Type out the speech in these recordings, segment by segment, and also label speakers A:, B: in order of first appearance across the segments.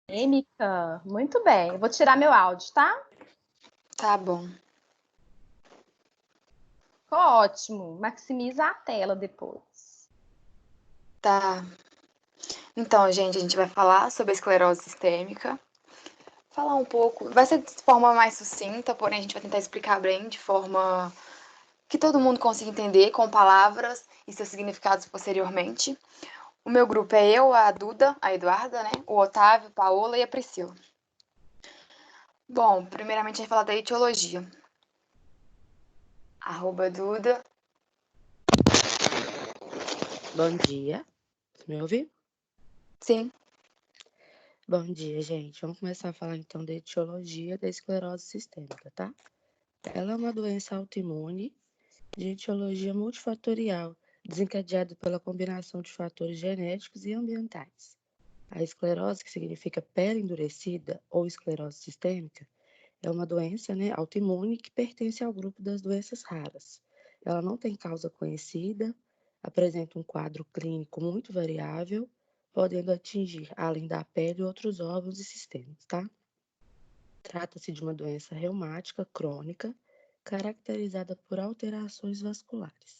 A: Polêmica. Muito bem. Eu vou tirar meu áudio, tá?
B: Tá bom.
A: Ficou ótimo. Maximiza a tela depois.
B: Tá. Então, gente, a gente vai falar sobre a esclerose sistêmica. Falar um pouco. Vai ser de forma mais sucinta, porém a gente vai tentar explicar bem de forma que todo mundo consiga entender, com palavras e seus significados posteriormente. O meu grupo é eu, a Duda, a Eduarda, né? O Otávio, a Paola e a Priscila. Bom, primeiramente a gente vai falar da etiologia. @Duda.
C: Bom dia. Me ouve?
B: Sim.
C: Bom dia, gente. Vamos começar a falar então da etiologia da esclerose sistêmica, tá? Ela é uma doença autoimune de etiologia multifatorial, desencadeada pela combinação de fatores genéticos e ambientais. A esclerose, que significa pele endurecida ou esclerose sistêmica, é uma doença, autoimune que pertence ao grupo das doenças raras. Ela não tem causa conhecida, apresenta um quadro clínico muito variável, podendo atingir, além da pele, outros órgãos e sistemas, tá? Trata-se de uma doença reumática crônica, caracterizada por alterações vasculares.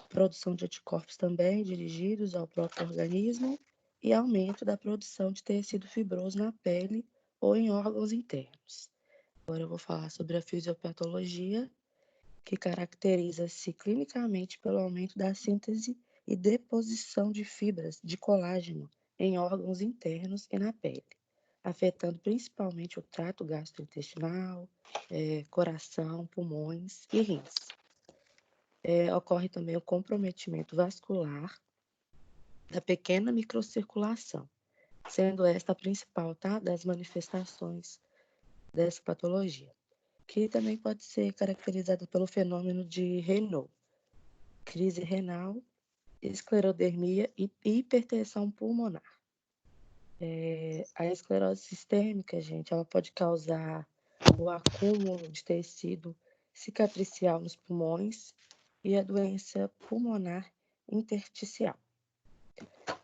C: Produção de anticorpos também dirigidos ao próprio organismo e aumento da produção de tecido fibroso na pele ou em órgãos internos. Agora eu vou falar sobre a fisiopatologia, que caracteriza-se clinicamente pelo aumento da síntese e deposição de fibras de colágeno em órgãos internos e na pele, afetando principalmente o trato gastrointestinal, coração, pulmões e rins. Ocorre também o comprometimento vascular da pequena microcirculação, sendo esta a principal, tá, das manifestações dessa patologia, que também pode ser caracterizada pelo fenômeno de Raynaud, crise renal, esclerodermia e hipertensão pulmonar. A esclerose sistêmica, gente, ela pode causar o acúmulo de tecido cicatricial nos pulmões e a doença pulmonar intersticial.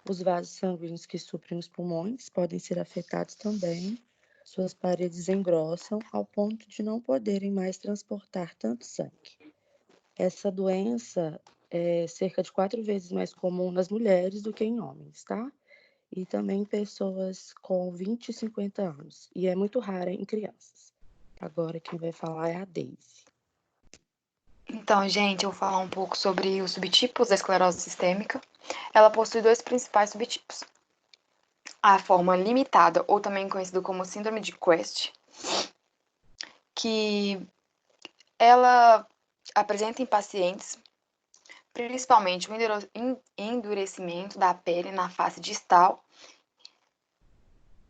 C: Os vasos sanguíneos que suprem os pulmões podem ser afetados também. Suas paredes engrossam ao ponto de não poderem mais transportar tanto sangue. Essa doença é cerca de 4 vezes mais comum nas mulheres do que em homens, tá? E também em pessoas com 20 e 50 anos. E é muito rara em crianças. Agora quem vai falar é a Daisy.
B: Então, gente, eu vou falar um pouco sobre os subtipos da esclerose sistêmica. Ela possui dois principais subtipos. A forma limitada, ou também conhecida como síndrome de Quest, que ela apresenta em pacientes principalmente o endurecimento da pele na face distal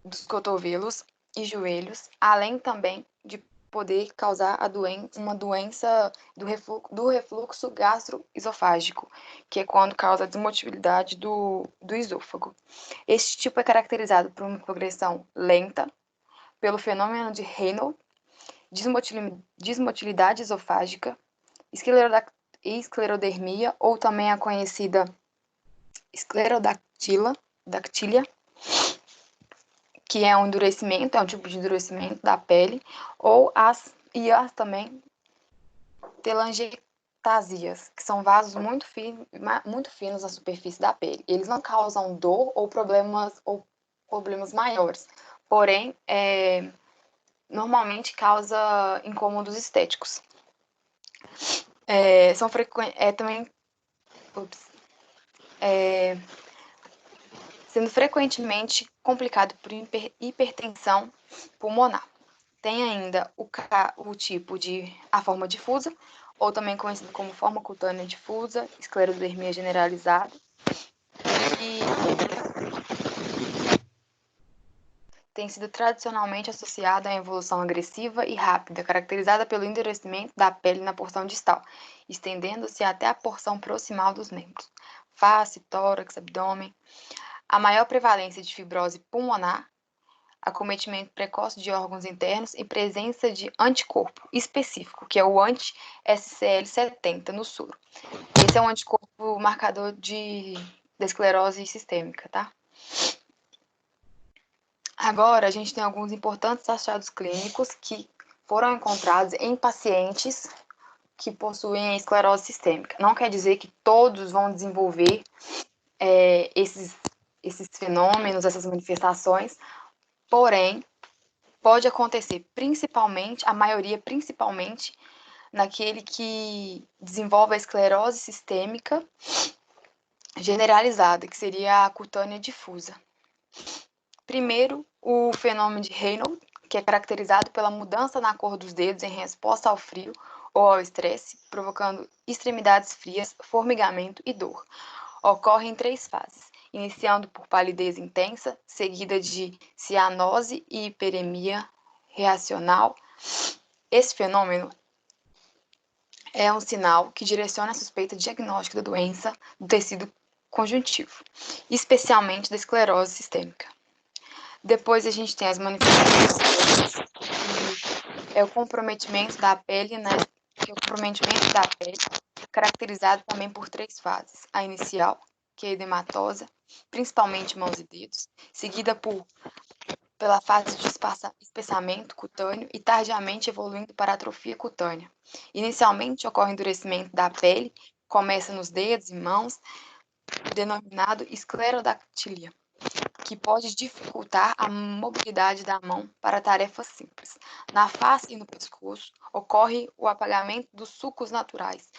B: dos cotovelos e joelhos, além também de poder causar uma doença do refluxo gastroesofágico, que é quando causa a desmotilidade do esôfago. Este tipo é caracterizado por uma progressão lenta, pelo fenômeno de Raynaud, desmotilidade esofágica, esclerodermia, ou também a conhecida esclerodactília, que é um endurecimento, é um tipo de endurecimento da pele, ou as também telangiectasias, que são vasos muito finos na superfície da pele. Eles não causam dor ou problemas maiores, porém, normalmente causa incômodos estéticos. São frequentes, também, sendo frequentemente complicado por hipertensão pulmonar. Tem ainda o tipo de a forma difusa, ou também conhecido como forma cutânea difusa, esclerodermia generalizada, e tem sido tradicionalmente associada à evolução agressiva e rápida, caracterizada pelo endurecimento da pele na porção distal, estendendo-se até a porção proximal dos membros, face, tórax, abdômen. A maior prevalência de fibrose pulmonar, acometimento precoce de órgãos internos e presença de anticorpo específico, que é o anti-SCL70 no soro. Esse é um anticorpo marcador da esclerose sistêmica, tá? Agora, a gente tem alguns importantes achados clínicos que foram encontrados em pacientes que possuem esclerose sistêmica. Não quer dizer que todos vão desenvolver esses fenômenos, essas manifestações, porém, pode acontecer principalmente, a maioria principalmente, naquele que desenvolve a esclerose sistêmica generalizada, que seria a cutânea difusa. Primeiro, o fenômeno de Raynaud, que é caracterizado pela mudança na cor dos dedos em resposta ao frio ou ao estresse, provocando extremidades frias, formigamento e dor. Ocorre em 3 fases, iniciando por palidez intensa, seguida de cianose e hiperemia reacional. Esse fenômeno é um sinal que direciona a suspeita diagnóstica da doença do tecido conjuntivo, especialmente da esclerose sistêmica. Depois a gente tem as manifestações, que é o comprometimento da pele, caracterizado também por 3 fases. A inicial, que é a edematosa, principalmente mãos e dedos, seguida pela fase de espessamento cutâneo e tardiamente evoluindo para atrofia cutânea. Inicialmente ocorre endurecimento da pele, começa nos dedos e mãos, denominado esclerodactilia, que pode dificultar a mobilidade da mão para tarefas simples. Na face e no pescoço ocorre o apagamento dos sucos naturais.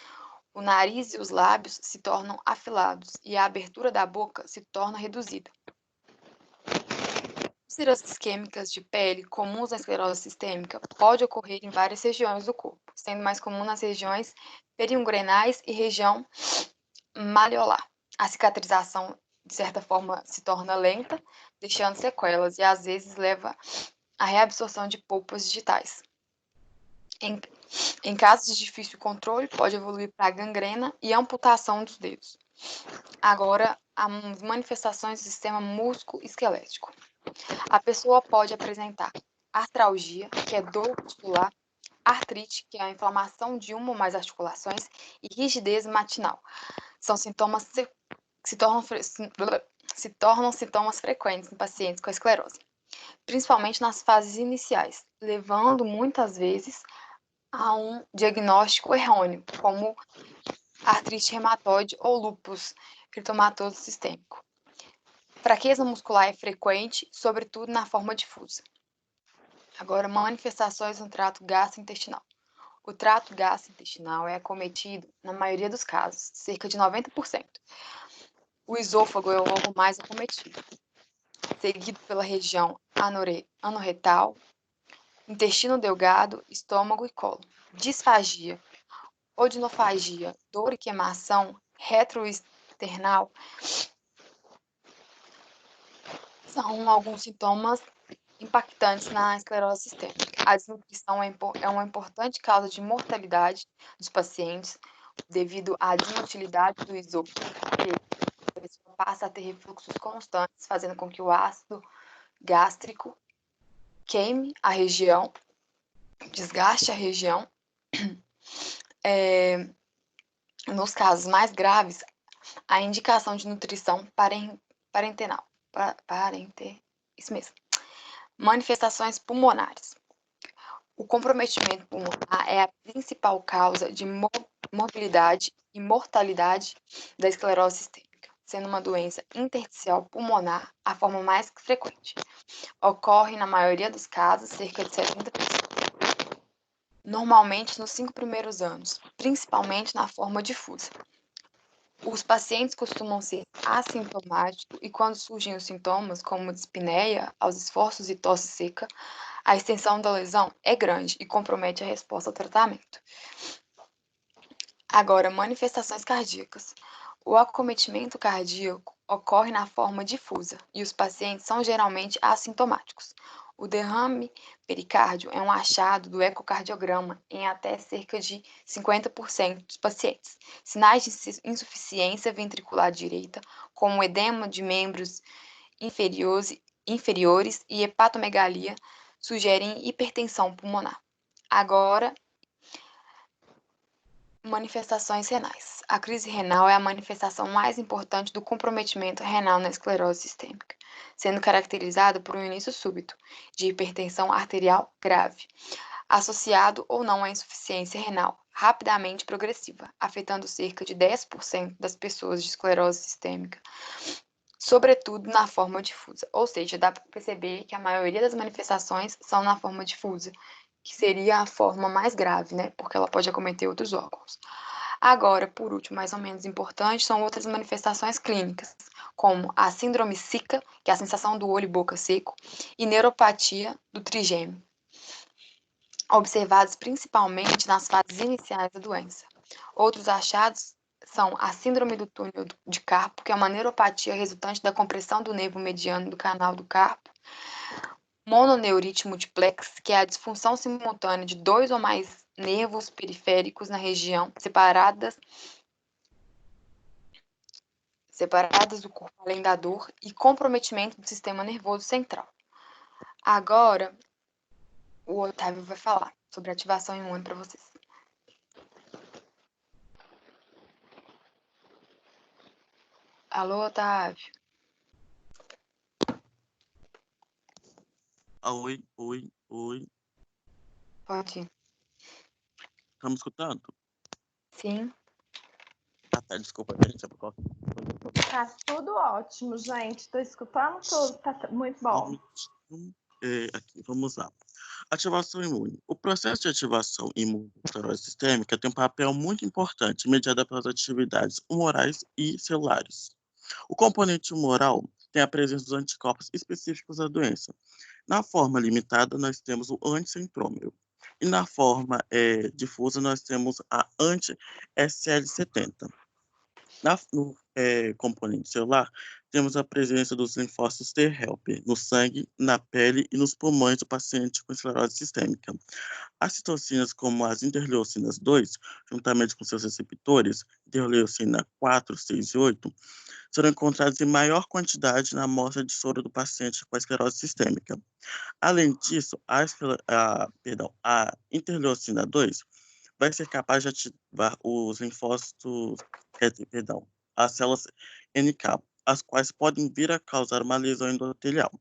B: O nariz e os lábios se tornam afilados e a abertura da boca se torna reduzida. Úlceras isquêmicas de pele comuns na esclerose sistêmica pode ocorrer em várias regiões do corpo, sendo mais comum nas regiões periungrenais e região malleolar. A cicatrização, de certa forma, se torna lenta, deixando sequelas e às vezes leva à reabsorção de polpas digitais. Em casos de difícil controle, pode evoluir para gangrena e amputação dos dedos. Agora, as manifestações do sistema músculo-esquelético. A pessoa pode apresentar artralgia, que é dor muscular, artrite, que é a inflamação de uma ou mais articulações, e rigidez matinal. São sintomas que se tornam sintomas frequentes em pacientes com esclerose, principalmente nas fases iniciais, levando muitas vezes a um diagnóstico errôneo, como artrite reumatoide ou lúpus eritematoso sistêmico. Fraqueza muscular é frequente, sobretudo na forma difusa. Agora, manifestações no trato gastrointestinal. O trato gastrointestinal é acometido, na maioria dos casos, cerca de 90%. O esôfago é o órgão mais acometido, seguido pela região anorretal, intestino delgado, estômago e colo. Disfagia, odinofagia, dor e queimação retroesternal são alguns sintomas impactantes na esclerose sistêmica. A desnutrição é uma importante causa de mortalidade dos pacientes devido à inutilidade do esôfago. A pessoa passa a ter refluxos constantes, fazendo com que o ácido gástrico queime a região, desgaste a região. Nos casos mais graves, a indicação de nutrição parenteral. Isso mesmo. Manifestações pulmonares. O comprometimento pulmonar é a principal causa de morbilidade e mortalidade da esclerose sistêmica, sendo uma doença intersticial pulmonar a forma mais frequente. Ocorre, na maioria dos casos, cerca de 70%. Normalmente nos 5 primeiros anos, principalmente na forma difusa. Os pacientes costumam ser assintomáticos e quando surgem os sintomas, como dispneia, aos esforços e tosse seca, a extensão da lesão é grande e compromete a resposta ao tratamento. Agora, manifestações cardíacas. O acometimento cardíaco ocorre na forma difusa e os pacientes são geralmente assintomáticos. O derrame pericárdio é um achado do ecocardiograma em até cerca de 50% dos pacientes. Sinais de insuficiência ventricular direita, como edema de membros inferiores e hepatomegalia, sugerem hipertensão pulmonar. Agora, Manifestações renais. A crise renal é a manifestação mais importante do comprometimento renal na esclerose sistêmica, sendo caracterizada por um início súbito de hipertensão arterial grave, associado ou não à insuficiência renal, rapidamente progressiva, afetando cerca de 10% das pessoas de esclerose sistêmica, sobretudo na forma difusa. Ou seja, dá para perceber que a maioria das manifestações são na forma difusa, que seria a forma mais grave, né? Porque ela pode acometer outros órgãos. Agora, por último, mais ou menos importante, são outras manifestações clínicas, como a síndrome SICA, que é a sensação do olho e boca seco, e neuropatia do trigêmeo, observados principalmente nas fases iniciais da doença. Outros achados são a síndrome do túnel de carpo, que é uma neuropatia resultante da compressão do nervo mediano do canal do carpo, mononeurite multiplex, que é a disfunção simultânea de 2 ou mais nervos periféricos na região separadas do corpo além da dor, e comprometimento do sistema nervoso central. Agora, o Otávio vai falar sobre ativação imune para vocês. Alô, Otávio?
D: Oi.
B: Pode ir.
D: Tá me escutando?
B: Sim.
D: Tá, desculpa, gente.
A: Tá tudo ótimo, gente. Tô escutando tudo, tá muito bom.
D: Aqui, vamos lá. Ativação imune. O processo de ativação imune da esclerose sistêmica tem um papel muito importante, mediado pelas atividades humorais e celulares. O componente humoral tem a presença dos anticorpos específicos da doença. Na forma limitada, nós temos o anticentrómero. E na forma difusa, nós temos a anti-SL70. No componente celular, temos a presença dos linfócitos T helper no sangue, na pele e nos pulmões do paciente com esclerose sistêmica. As citocinas, como as interleucinas 2, juntamente com seus receptores, interleucina 4, 6 e 8, serão encontradas em maior quantidade na amostra de soro do paciente com a esclerose sistêmica. Além disso, a interleucina 2 vai ser capaz de ativar os linfócitos, as células NK, as quais podem vir a causar uma lesão endotelial.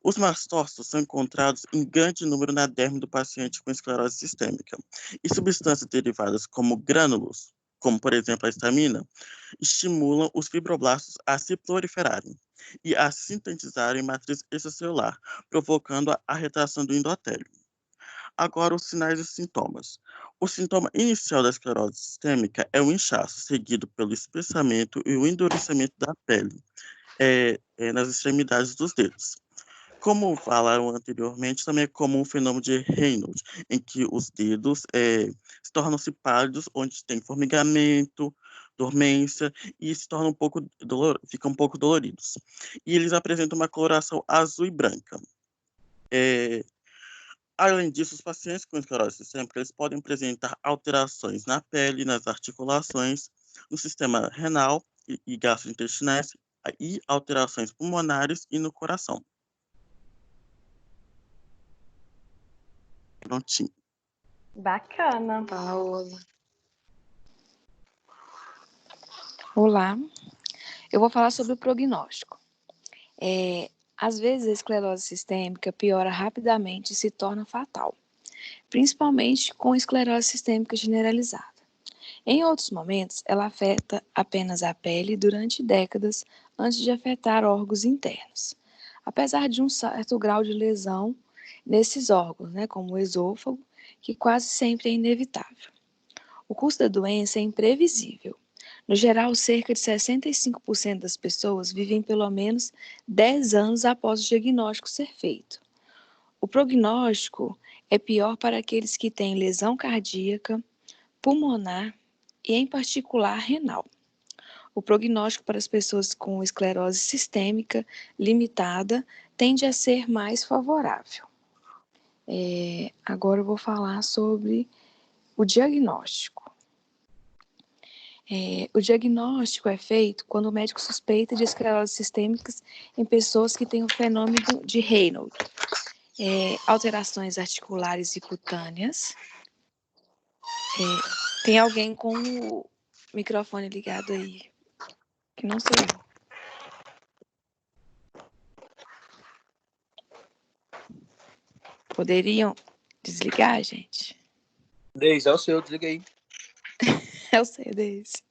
D: Os mastócitos são encontrados em grande número na derme do paciente com esclerose sistêmica, e substâncias derivadas como grânulos, como por exemplo a histamina, estimulam os fibroblastos a se proliferarem e a sintetizarem matriz extracelular, provocando a retração do endotélio. Agora, os sinais e sintomas. O sintoma inicial da esclerose sistêmica é o inchaço, seguido pelo espessamento e o endurecimento da pele nas extremidades dos dedos. Como falaram anteriormente, também é comum o fenômeno de Raynaud, em que os dedos se tornam-se pálidos, onde tem formigamento, dormência, e se tornam ficam um pouco doloridos. E eles apresentam uma coloração azul e branca. Além disso, os pacientes com esclerose sistêmica eles podem apresentar alterações na pele, nas articulações, no sistema renal e gastrointestinais, e alterações pulmonares e no coração. Prontinho.
A: Bacana.
B: Paola.
E: Olá, eu vou falar sobre o prognóstico. Às vezes a esclerose sistêmica piora rapidamente e se torna fatal, principalmente com esclerose sistêmica generalizada. Em outros momentos, ela afeta apenas a pele durante décadas antes de afetar órgãos internos, apesar de um certo grau de lesão nesses órgãos, como o esôfago, que quase sempre é inevitável. O curso da doença é imprevisível. No geral, cerca de 65% das pessoas vivem pelo menos 10 anos após o diagnóstico ser feito. O prognóstico é pior para aqueles que têm lesão cardíaca, pulmonar e, em particular, renal. O prognóstico para as pessoas com esclerose sistêmica limitada tende a ser mais favorável. Agora eu vou falar sobre o diagnóstico. O diagnóstico é feito quando o médico suspeita de esclerose sistêmica em pessoas que têm o fenômeno de Raynaud, alterações articulares e cutâneas, Tem alguém com o microfone ligado aí, que não sou eu. Poderiam desligar, gente?
F: Deise, é o seu, desliga aí.
E: Eu sei desse.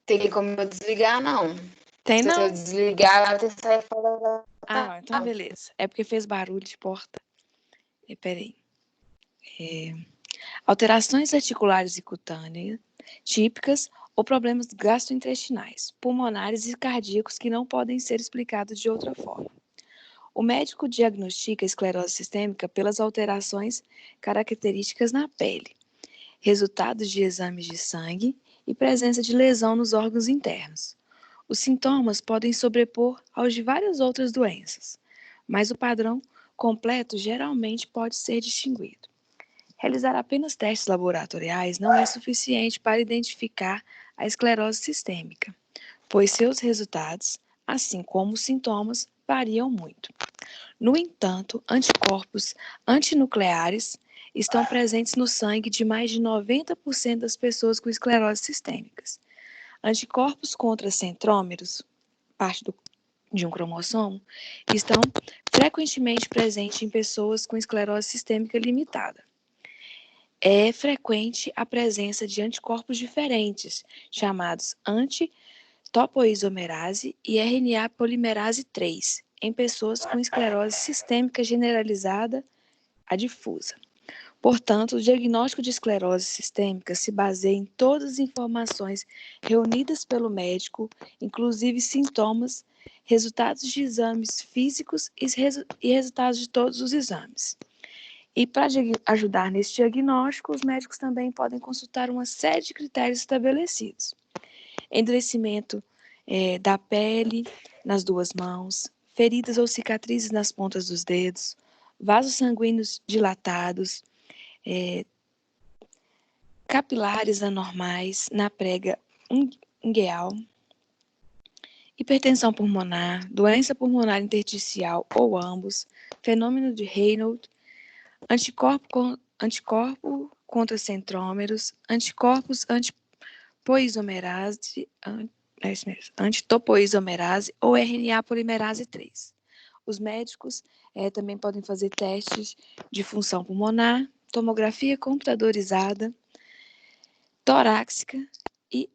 B: Tem como eu desligar, não.
E: Tem
B: Se eu
E: não?
B: desligar, vai ter que sair fora
E: Ah, não, então beleza. É porque fez barulho de porta. Peraí. Alterações articulares e cutâneas típicas ou problemas gastrointestinais, pulmonares e cardíacos que não podem ser explicados de outra forma. O médico diagnostica a esclerose sistêmica pelas alterações características na pele, resultados de exames de sangue e presença de lesão nos órgãos internos. Os sintomas podem sobrepor aos de várias outras doenças, mas o padrão completo geralmente pode ser distinguido. Realizar apenas testes laboratoriais não é suficiente para identificar a esclerose sistêmica, pois seus resultados, assim como os sintomas, variam muito. No entanto, anticorpos antinucleares estão presentes no sangue de mais de 90% das pessoas com esclerose sistêmicas. Anticorpos contra centrômeros, parte de um cromossomo, estão frequentemente presentes em pessoas com esclerose sistêmica limitada. É frequente a presença de anticorpos diferentes, chamados anti-topoisomerase e RNA polimerase 3, em pessoas com esclerose sistêmica generalizada a difusa. Portanto, o diagnóstico de esclerose sistêmica se baseia em todas as informações reunidas pelo médico, inclusive sintomas, resultados de exames físicos e resultados de todos os exames. E para ajudar nesse diagnóstico, os médicos também podem consultar uma série de critérios estabelecidos. Endurecimento da pele nas duas mãos, feridas ou cicatrizes nas pontas dos dedos, vasos sanguíneos dilatados, capilares anormais na prega ungueal, hipertensão pulmonar, doença pulmonar intersticial ou ambos, fenômeno de Raynaud, anticorpo contra centrômeros, anticorpos antitopoisomerase ou RNA polimerase 3. Os médicos também podem fazer testes de função pulmonar, tomografia computadorizada, torácica e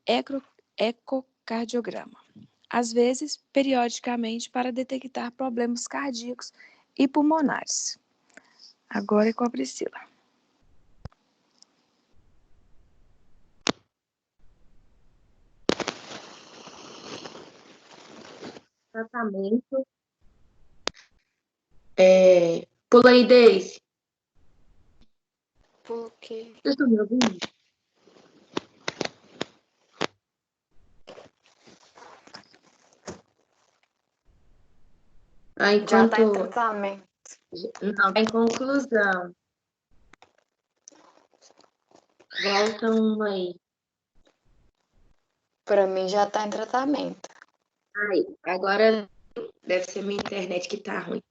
E: ecocardiograma. Às vezes, periodicamente, para detectar problemas cardíacos e pulmonares. Agora é com a Priscila.
C: Tratamento. Pula aí, Deise.
B: Por quê?
C: Vocês estão me ouvindo?
B: Já está em tratamento.
C: Não, em conclusão. Volta uma aí.
B: Para mim já está em tratamento.
C: Aí, agora deve ser minha internet que está ruim.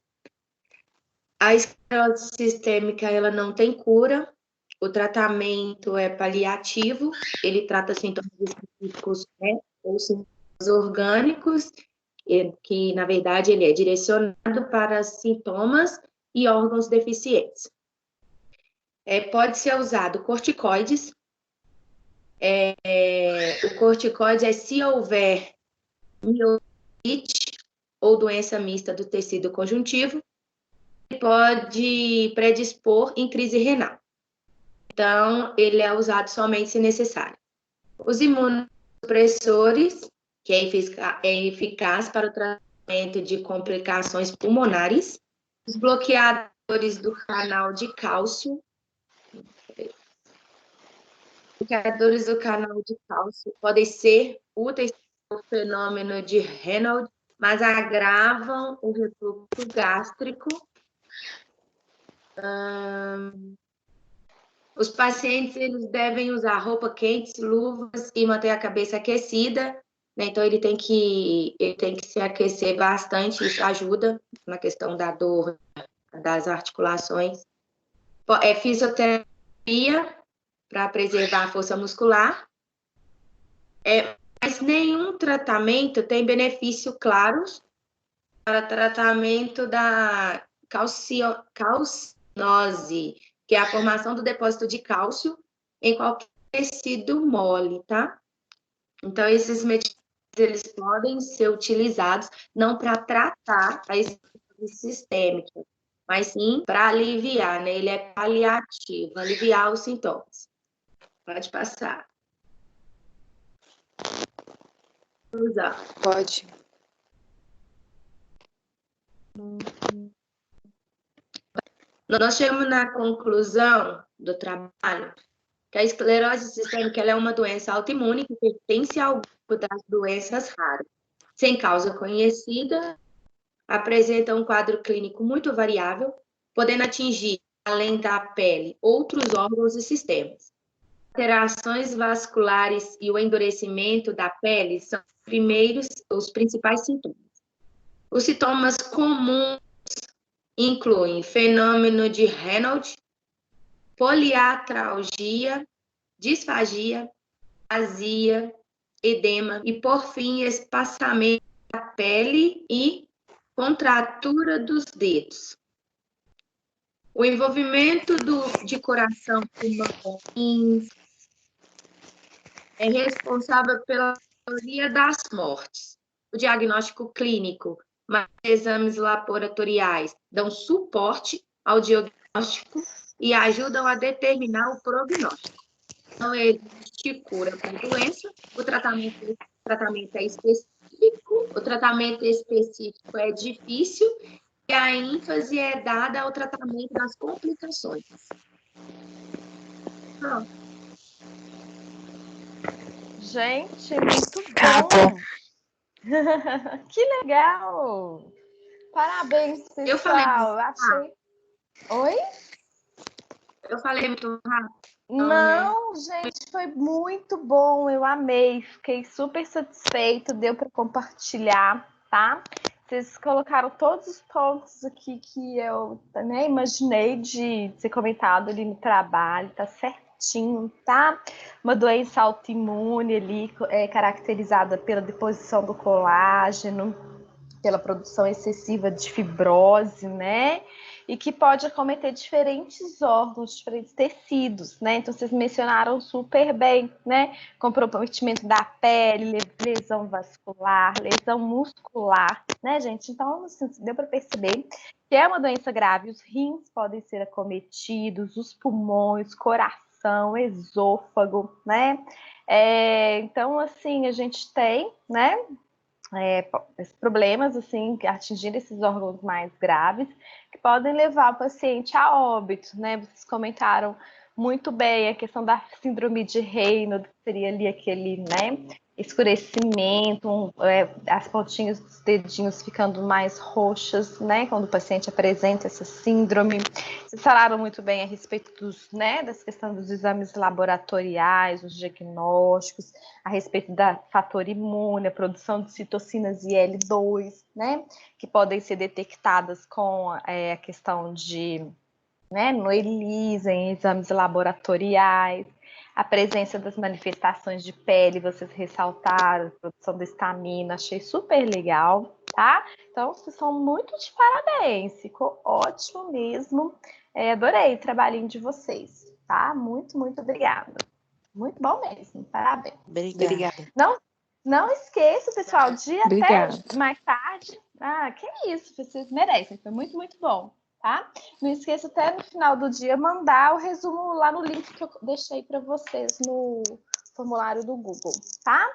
C: A esclerose sistêmica, ela não tem cura. O tratamento é paliativo. Ele trata sintomas específicos, né, ou sintomas orgânicos, que, na verdade, ele é direcionado para sintomas e órgãos deficientes. Pode ser usado corticoides. O corticoide é se houver miomite ou doença mista do tecido conjuntivo, pode predispor em crise renal. Então, ele é usado somente se necessário. Os imunossupressores, que é eficaz para o tratamento de complicações pulmonares. Os bloqueadores do canal de cálcio. Bloqueadores do canal de cálcio podem ser úteis para o fenômeno de Raynaud, mas agravam o refluxo gástrico. Os pacientes eles devem usar roupa quente, luvas e manter a cabeça aquecida, né? Então ele tem que se aquecer bastante, isso ajuda na questão da dor das articulações. Fisioterapia
G: para preservar a força muscular. Mas nenhum tratamento tem benefício claros para tratamento da calcinose, que é a formação do depósito de cálcio em qualquer tecido mole, tá? Então, esses medicamentos, eles podem ser utilizados não para tratar a esclerose sistêmica, mas sim para aliviar, né? Ele é paliativo, aliviar os sintomas. Pode passar. Usar.
B: Pode.
G: Nós chegamos na conclusão do trabalho que a esclerose sistêmica ela é uma doença autoimune que pertence ao grupo das doenças raras. Sem causa conhecida, apresenta um quadro clínico muito variável, podendo atingir, além da pele, outros órgãos e sistemas. Alterações vasculares e o endurecimento da pele são os principais sintomas. Os sintomas comuns incluem fenômeno de Raynaud, poliartralgia, disfagia, azia, edema e, por fim, espaçamento da pele e contratura dos dedos. O envolvimento de coração, pulmão, rins é responsável pela maioria das mortes. O diagnóstico clínico, mas exames laboratoriais dão suporte ao diagnóstico e ajudam a determinar o prognóstico. Não existe cura para a doença, o tratamento é específico, o tratamento específico é difícil e a ênfase é dada ao tratamento das complicações. Pronto.
A: Gente, muito
B: Acabou.
A: bom. Que legal. Parabéns, pessoal.
G: Eu falei muito
A: Achei. Oi?
G: Eu falei muito rápido.
A: Não, gente, foi muito bom. Eu amei. Fiquei super satisfeito. Deu para compartilhar, tá? Vocês colocaram todos os pontos aqui que eu, né, imaginei de ser comentado ali no trabalho. Tá certinho, tá? Uma doença autoimune ali, caracterizada pela deposição do colágeno, pela produção excessiva de fibrose, né? E que pode acometer diferentes órgãos, diferentes tecidos, né? Então, vocês mencionaram super bem, né? Comprometimento da pele, lesão vascular, lesão muscular, né, gente? Então, assim, deu para perceber que é uma doença grave. Os rins podem ser acometidos, os pulmões, coração, esôfago, né? Então, assim, a gente tem, né? Problemas assim, atingindo esses órgãos mais graves, que podem levar o paciente a óbito, né? Vocês comentaram muito bem a questão da síndrome de Raynaud, que seria ali aquele, né, escurecimento, as pontinhas dos dedinhos ficando mais roxas, né, quando o paciente apresenta essa síndrome. Vocês falaram muito bem a respeito dos, né, das questões dos exames laboratoriais, os diagnósticos, a respeito da fator imune, a produção de citocinas IL-2, né, que podem ser detectadas com a questão de, né, no ELISA, em exames laboratoriais, a presença das manifestações de pele, vocês ressaltaram, a produção da estamina, achei super legal, tá? Então, vocês são muito de parabéns, ficou ótimo mesmo, adorei o trabalhinho de vocês, tá? Muito, muito obrigada. Muito bom mesmo, parabéns.
C: Obrigada.
A: Não esqueça, pessoal, de
E: Obrigada.
A: até mais tarde. Que isso, vocês merecem, foi muito, muito bom, tá? Não esqueça até no final do dia mandar o resumo lá no link que eu deixei para vocês no formulário do Google, tá?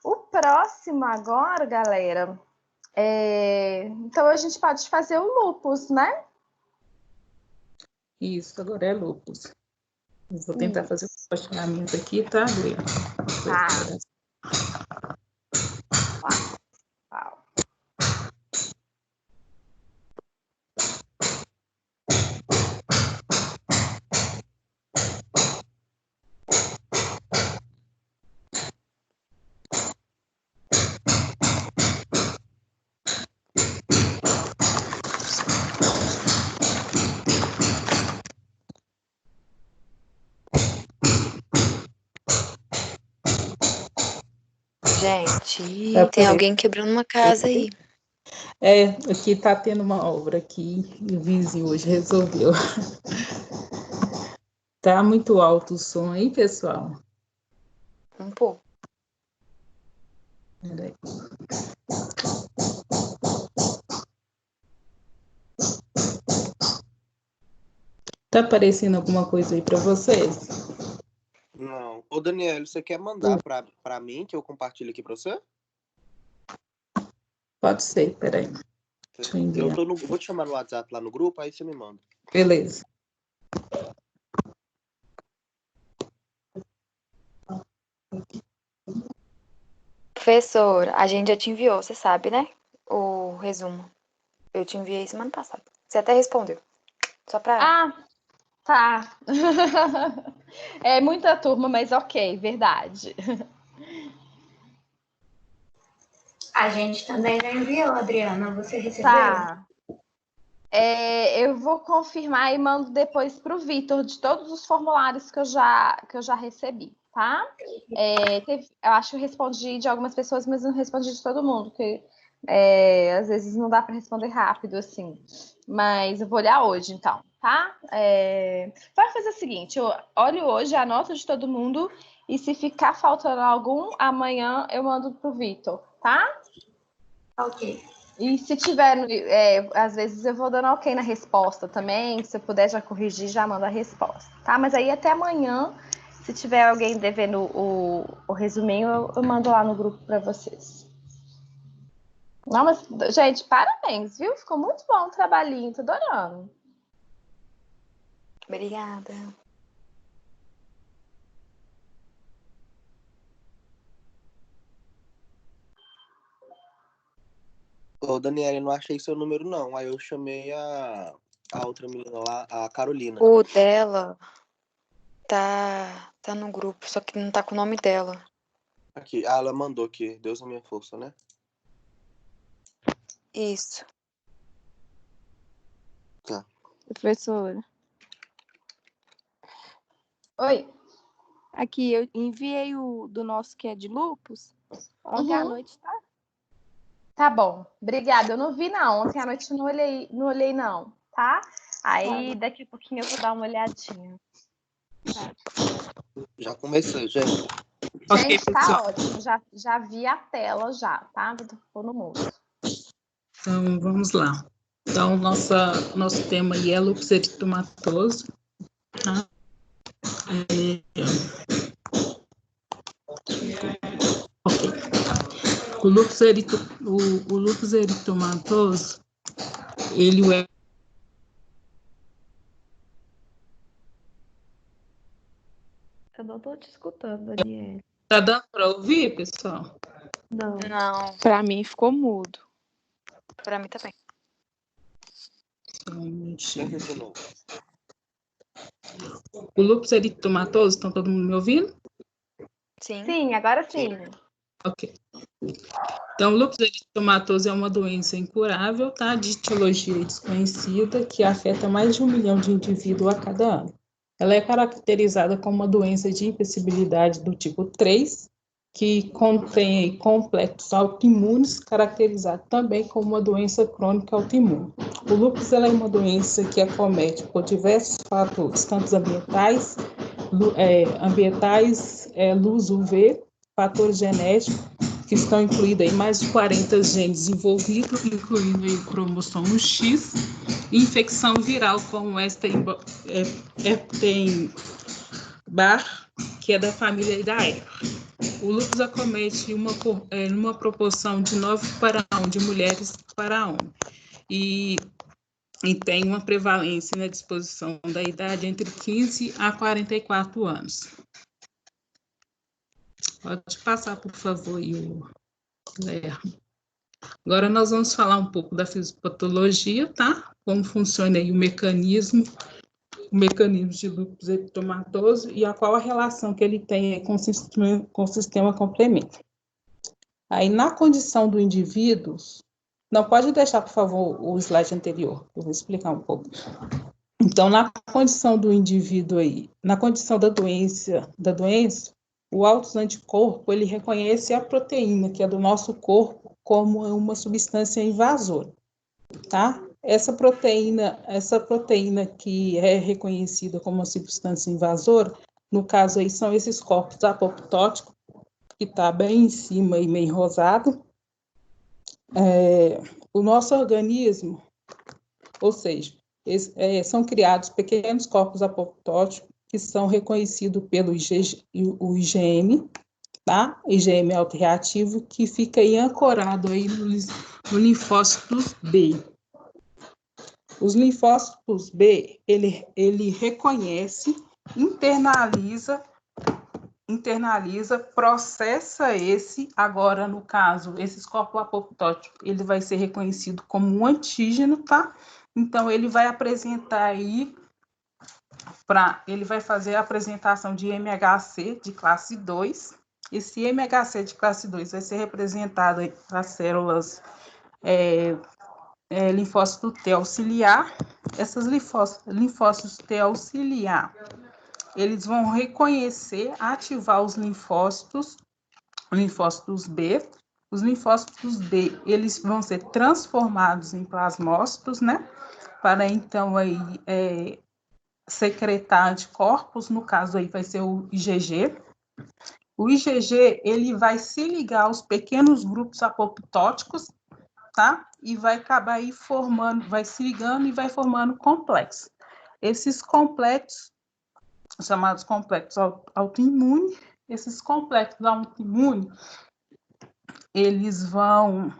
A: O próximo agora, galera, então a gente pode fazer o lúpus, né?
H: Isso, agora é lúpus. Eu vou tentar fazer um questionamento aqui, tá, Adriana?
A: Uau.
B: Gente,
H: Tá
B: tem
H: por
B: alguém quebrando uma casa aí.
H: Aqui tá tendo uma obra aqui e o vizinho hoje resolveu. Tá muito alto o som aí, pessoal?
B: Um pouco.
H: Peraí. Tá aparecendo alguma coisa aí para vocês?
F: Não. Ô, Daniel, você quer mandar pra mim, que eu compartilho aqui pra você?
H: Pode ser, peraí. Deixa eu enviar.
F: Vou te chamar no WhatsApp lá no grupo, aí você me manda.
H: Beleza.
B: Professor, a gente já te enviou, você sabe, né? O resumo. Eu te enviei semana passada. Você até respondeu. Só pra...
A: Ah, tá. É muita turma, mas ok, verdade.
G: A gente também já enviou, Adriana. Você recebeu?
A: Tá. Eu vou confirmar e mando depois para o Vitor de todos os formulários que eu já recebi, tá? Eu acho que eu respondi de algumas pessoas, mas não respondi de todo mundo, porque às vezes não dá para responder rápido, assim. Mas eu vou olhar hoje, então, tá? Vai fazer o seguinte, eu olho hoje, anoto de todo mundo, e se ficar faltando algum, amanhã eu mando para o Vitor, tá?
G: Ok.
A: E se tiver, às vezes eu vou dando ok na resposta também. Se eu puder já corrigir, já mando a resposta, tá? Mas aí até amanhã, se tiver alguém devendo o resuminho, eu mando lá no grupo para vocês. Não, mas, gente, parabéns, viu? Ficou muito bom o trabalhinho, tô adorando.
B: Obrigada.
F: Ô, Daniel, eu não achei seu número, não. Aí eu chamei a outra menina lá, a Carolina.
B: O dela tá no grupo, só que não tá com o nome dela.
F: Aqui, ela mandou aqui. Deus é minha força, né?
B: Isso.
F: Tá.
E: Professora,
A: Oi.
E: aqui eu enviei o do nosso que é de lupus. Ontem à noite, tá?
A: Tá bom, obrigada. Eu não vi, não. Ontem à noite eu não olhei, não, tá? Aí daqui a pouquinho eu vou dar uma olhadinha.
F: Já comecei, gente.
A: Gente, tá ótimo. Já vi a tela já, tá? Vou pôr no mudo.
H: Então, vamos lá. Então, nosso tema aí é lúpus eritematoso. Tá? Ok. O lúpus eritematoso, ele é...
I: Eu não tô te escutando, Daniel.
H: Tá dando para ouvir, pessoal?
I: Não.
B: Não,
E: Pra mim ficou mudo.
B: pra mim também.
H: Só um minutinho.
F: Tenta de novo.
H: O lúpus eritematoso, estão todo mundo me ouvindo?
B: Sim.
A: Sim, agora sim.
H: Ok. Então, o lúpus eritematoso é uma doença incurável, tá? De etiologia desconhecida, que afeta mais de 1 milhão de indivíduos a cada ano. Ela é caracterizada como uma doença de impossibilidade do tipo 3, que contém complexos autoimunes, caracterizado também como uma doença crônica autoimune. O lúpus é uma doença que acomete por diversos fatores, tanto ambientais, luz UV, fatores genéticos, que estão incluídos em mais de 40 genes envolvidos, incluindo aí o cromossomo X, e infecção viral como Epstein-Barr, que é da família da herpes. O lúpus acomete numa proporção de 9 para 1, de mulheres para homens, e tem uma prevalência na disposição da idade entre 15 a 44 anos. Pode passar, por favor, Léo. Agora nós vamos falar um pouco da fisiopatologia, tá? Como funciona aí o mecanismo de lúpus eritematoso e qual a relação que ele tem com o sistema complemento. Aí, na condição do indivíduo, não pode deixar, por favor, o slide anterior, eu vou explicar um pouco. Então, na condição do indivíduo aí, na condição da doença, o autoanticorpo, ele reconhece a proteína, que é do nosso corpo, como uma substância invasora, tá? Essa proteína que é reconhecida como uma substância invasora, no caso aí são esses corpos apoptóticos, que está bem em cima e meio rosado. O nosso organismo, ou seja, são criados pequenos corpos apoptóticos que são reconhecidos pelo IgM, tá? IgM autoreativo, que fica aí ancorado aí no linfócitos B. Os linfócitos B, ele reconhece, internaliza, processa agora no caso, esses corpos apoptóticos, ele vai ser reconhecido como um antígeno, tá? Então, ele vai apresentar aí, ele vai fazer a apresentação de MHC de classe 2. Esse MHC de classe 2 vai ser representado nas células linfócito T auxiliar. Essas linfócitos T auxiliar, eles vão reconhecer, ativar os linfócitos B. Os linfócitos B, eles vão ser transformados em plasmócitos, né? Para então aí secretar anticorpos, no caso aí vai ser o IgG. O IgG, ele vai se ligar aos pequenos grupos apoptóticos, tá? E vai acabar aí formando, vai se ligando e vai formando complexos. Esses complexos, chamados complexos autoimunes, esses complexos autoimunes, eles vão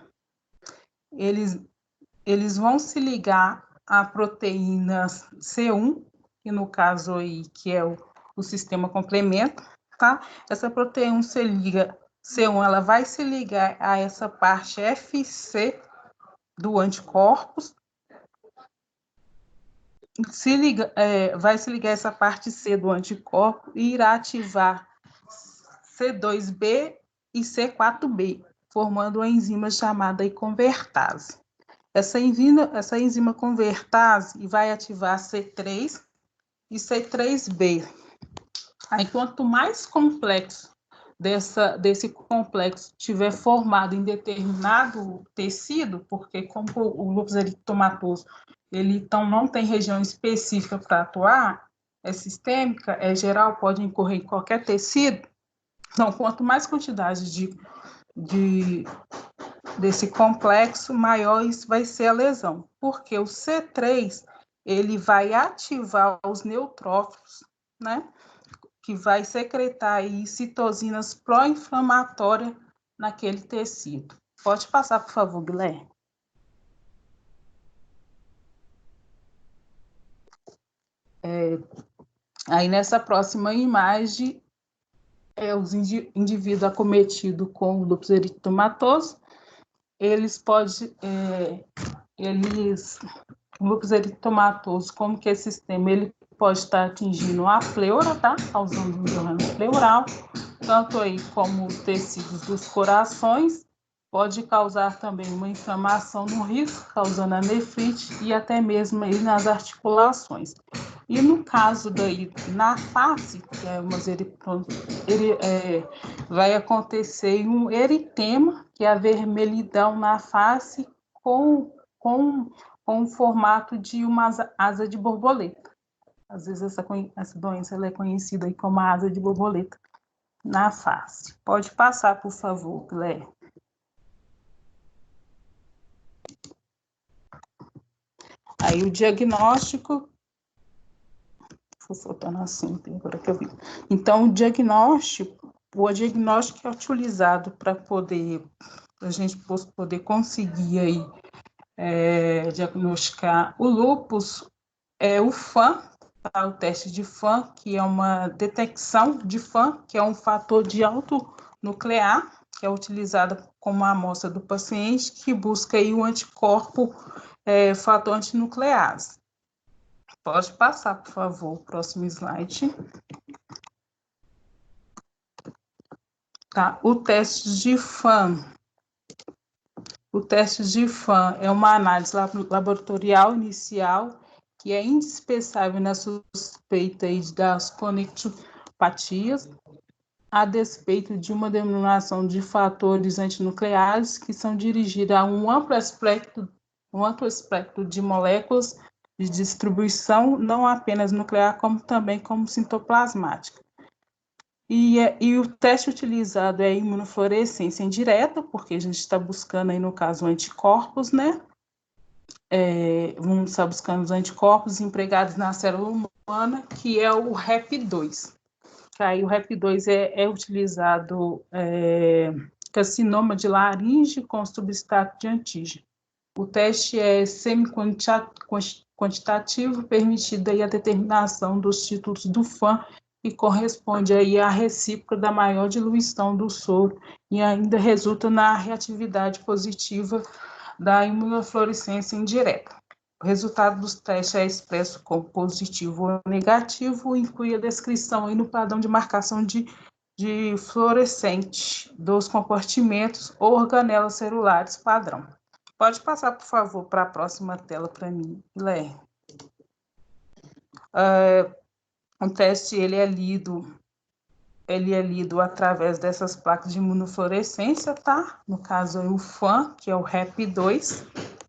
H: se ligar à proteína C1, que no caso aí, que é o sistema complemento, tá? Essa proteína C1, ela vai se ligar a essa parte FC do anticorpos, vai se ligar a essa parte C do anticorpo e irá ativar C2B e C4B, formando uma enzima chamada convertase. Essa enzima convertase vai ativar C3 e C3B. Aí, quanto mais complexo desse complexo tiver formado em determinado tecido, porque como o lúpus eritematoso, ele então não tem região específica para atuar, é sistêmica, é geral, pode incorrer em qualquer tecido. Então, quanto mais quantidade desse complexo, maior isso vai ser a lesão, porque o C3, ele vai ativar os neutrófilos, né? Que vai secretar aí citocinas pró-inflamatórias naquele tecido. Pode passar, por favor, Guilherme. Aí, nessa próxima imagem, os indivíduos acometidos com lúpus eritematoso, o lúpus eritematoso, como que esse sistema, ele pode estar atingindo a pleura, tá? Causando um derrame pleural, tanto aí como os tecidos dos corações, pode causar também uma inflamação no risco, causando a nefrite e até mesmo aí nas articulações. E no caso daí, na face, que é umas vai acontecer um eritema, que é a vermelhidão na face com o formato de uma asa de borboleta. Às vezes essa doença ela é conhecida aí como a asa de borboleta na face. Pode passar, por favor, Guilherme. Aí o diagnóstico, vou soltando assim, agora que eu vi. Então, o diagnóstico é utilizado para a gente poder conseguir aí diagnosticar o lúpus, o FAM, tá? O teste de FAM, que é uma detecção de FAM, que é um fator de autonuclear, que é utilizado como amostra do paciente, que busca aí o anticorpo fator antinuclease. Pode passar, por favor, o próximo slide. Tá, o teste de FAM. O teste de FAM é uma análise laboratorial inicial que é indispensável na suspeita aí das conectopatias. a despeito de uma denominação de fatores antinucleares que são dirigidos a um amplo espectro de moléculas de distribuição não apenas nuclear, como também como citoplasmática. E o teste utilizado é a imunofluorescência indireta, porque a gente está buscando aí, no caso, anticorpos, né? Vamos estar buscando os anticorpos empregados na célula humana, que é o REP2. Aí o REP2 é utilizado carcinoma de laringe com substrato de antígeno. O teste é semi-quantitativo, permitindo aí a determinação dos títulos do FAM e corresponde aí à recíproca da maior diluição do soro e ainda resulta na reatividade positiva da imunofluorescência indireta. O resultado dos testes é expresso como positivo ou negativo, inclui a descrição aí no padrão de marcação de fluorescente dos compartimentos ou organelas celulares padrão. Pode passar, por favor, para a próxima tela para mim, Guilherme. O teste ele é lido através dessas placas de imunofluorescência, tá? No caso, o FAM, que é o REP2.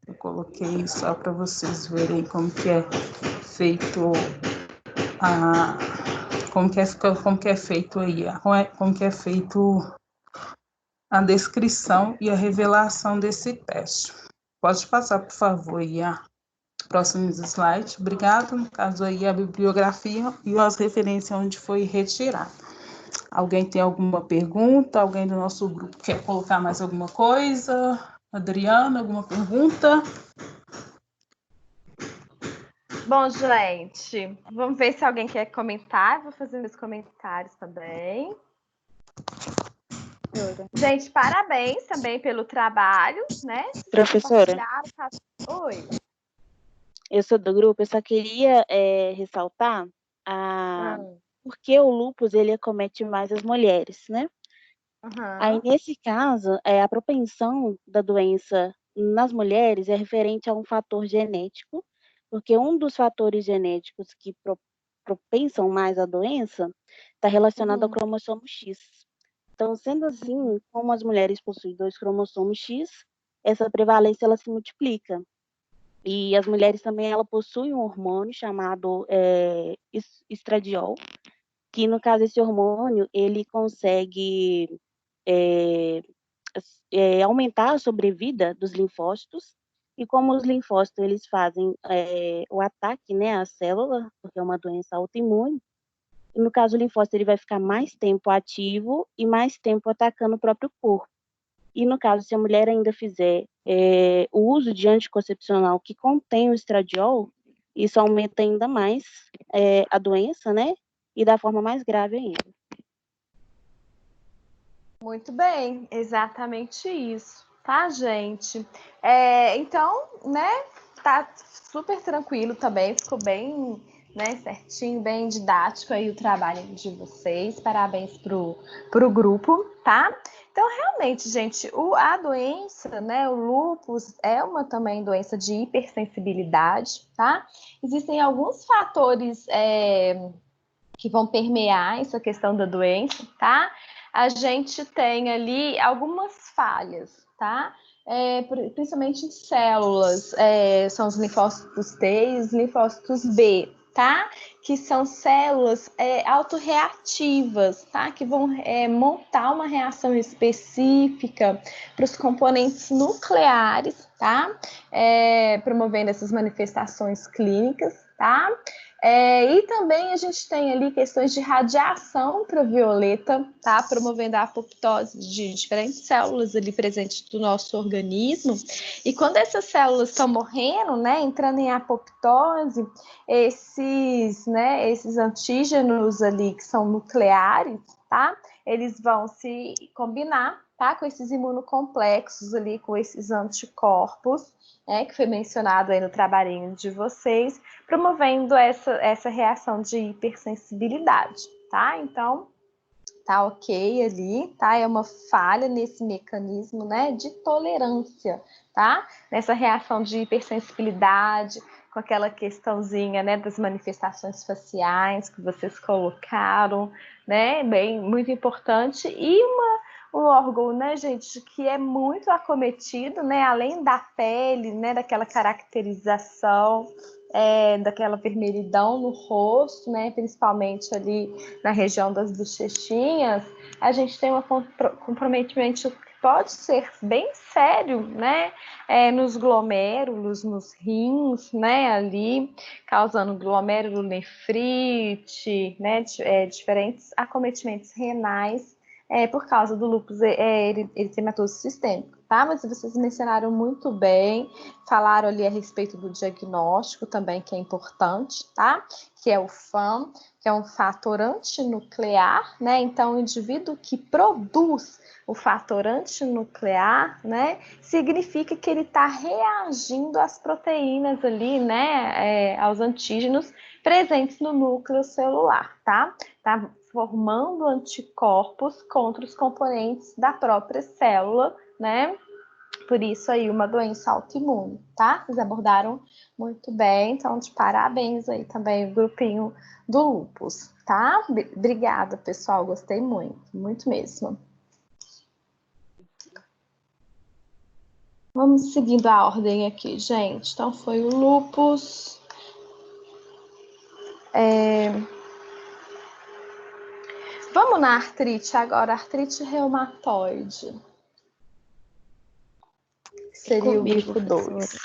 H: Eu coloquei só para vocês verem como que é feito como que é feito aí, como que é feito a descrição e a revelação desse teste. Pode passar, por favor, aí a próximos slides. Obrigado. No caso aí, a bibliografia e as referências onde foi retirado. Alguém tem alguma pergunta? Alguém do nosso grupo quer colocar mais alguma coisa? Adriana, alguma pergunta?
A: Bom, gente, vamos ver se alguém quer comentar. Vou fazer meus comentários também. Gente, parabéns também pelo trabalho, né?
J: Professora,
A: Oi.
J: eu sou do grupo, eu só queria ressaltar porque o lúpus ele acomete mais as mulheres, né? Aí, nesse caso, a propensão da doença nas mulheres é referente a um fator genético, porque um dos fatores genéticos que propensam mais a doença está relacionado ao cromossomo X. Então, sendo assim, como as mulheres possuem 2 cromossomos X, essa prevalência ela se multiplica. E as mulheres também ela possuem um hormônio chamado estradiol, que no caso esse hormônio ele consegue aumentar a sobrevida dos linfócitos, e como os linfócitos eles fazem o ataque, né, à célula, porque é uma doença autoimune, e no caso o linfócito ele vai ficar mais tempo ativo e mais tempo atacando o próprio corpo. E no caso, se a mulher ainda fizer o uso de anticoncepcional que contém o estradiol, isso aumenta ainda mais a doença, né, e da forma mais grave ainda.
A: Muito bem, exatamente isso, tá, gente? Então, né, tá super tranquilo também, ficou bem, né, certinho, bem didático aí o trabalho de vocês, parabéns pro grupo, tá? Então, realmente, gente, a doença, né, o lúpus é uma também doença de hipersensibilidade, tá? Existem alguns fatores que vão permear essa questão da doença, tá? A gente tem ali algumas falhas, tá? Principalmente em células, são os linfócitos T e os linfócitos B, tá? Que são células autorreativas, tá? Que vão montar uma reação específica para os componentes nucleares, tá? Promovendo essas manifestações clínicas, tá? E também a gente tem ali questões de radiação ultravioleta, tá? Promovendo a apoptose de diferentes células ali presentes do nosso organismo. E quando essas células estão morrendo, né, entrando em apoptose, esses antígenos ali que são nucleares, tá? Eles vão se combinar, tá? Com esses imunocomplexos ali, com esses anticorpos, que foi mencionado aí no trabalhinho de vocês, promovendo essa reação de hipersensibilidade, tá? Então, tá ok ali, tá? É uma falha nesse mecanismo, né, de tolerância, tá? Nessa reação de hipersensibilidade, com aquela questãozinha, né, das manifestações faciais que vocês colocaram, né, bem, muito importante, e um órgão, né, gente, que é muito acometido, né, além da pele, né, daquela caracterização, daquela vermelhidão no rosto, né, principalmente ali na região das bochechinhas, a gente tem um comprometimento que pode ser bem sério, né, nos glomérulos, nos rins, né, ali, causando glomerulonefrite, né, diferentes acometimentos renais, por causa do lúpus eritematoso sistêmico, tá? Mas vocês mencionaram muito bem, falaram ali a respeito do diagnóstico também, que é importante, tá? Que é o FAM, que é um fator antinuclear, né? Então, o indivíduo que produz o fator antinuclear, né, significa que ele está reagindo às proteínas ali, né, aos antígenos presentes no núcleo celular, tá? Tá formando anticorpos contra os componentes da própria célula, né? Por isso aí uma doença autoimune, tá? Vocês abordaram muito bem, então de parabéns aí também o grupinho do lúpus, tá? Obrigada, pessoal, gostei muito mesmo. Vamos seguindo a ordem aqui, gente. Então foi o lúpus. Vamos na artrite agora, artrite reumatoide. Seria
K: comigo,
A: o grupo 2.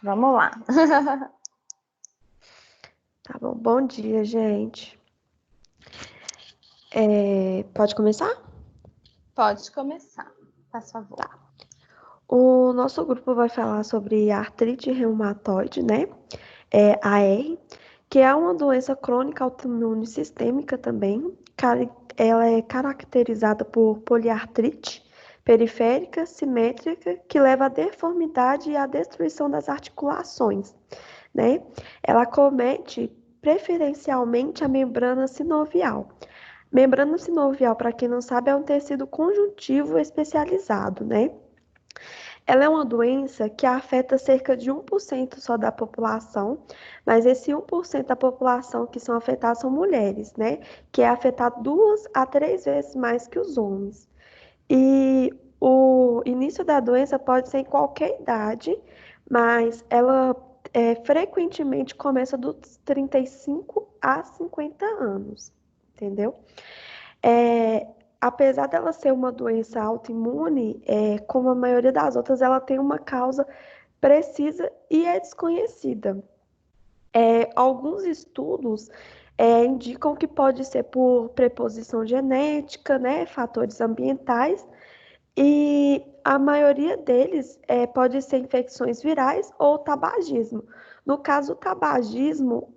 A: Vamos lá.
K: Tá bom, bom dia, gente. Pode começar?
A: Pode começar, por favor.
K: Tá. O nosso grupo vai falar sobre artrite reumatoide, né? AR, que é uma doença crônica autoimune sistêmica também. Ela é caracterizada por poliartrite periférica, simétrica, que leva à deformidade e à destruição das articulações, né? Ela acomete preferencialmente a membrana sinovial. Membrana sinovial, para quem não sabe, é um tecido conjuntivo especializado, né? Ela é uma doença que afeta cerca de 1% só da população, mas esse 1% da população que são afetados são mulheres, né? Que é afetado 2 a 3 vezes mais que os homens. E o início da doença pode ser em qualquer idade, mas ela frequentemente começa dos 35 a 50 anos, entendeu? Apesar dela ser uma doença autoimune, como a maioria das outras, ela tem uma causa precisa e é desconhecida. Alguns estudos indicam que pode ser por preposição genética, né, fatores ambientais, e a maioria deles pode ser infecções virais ou tabagismo. No caso, o tabagismo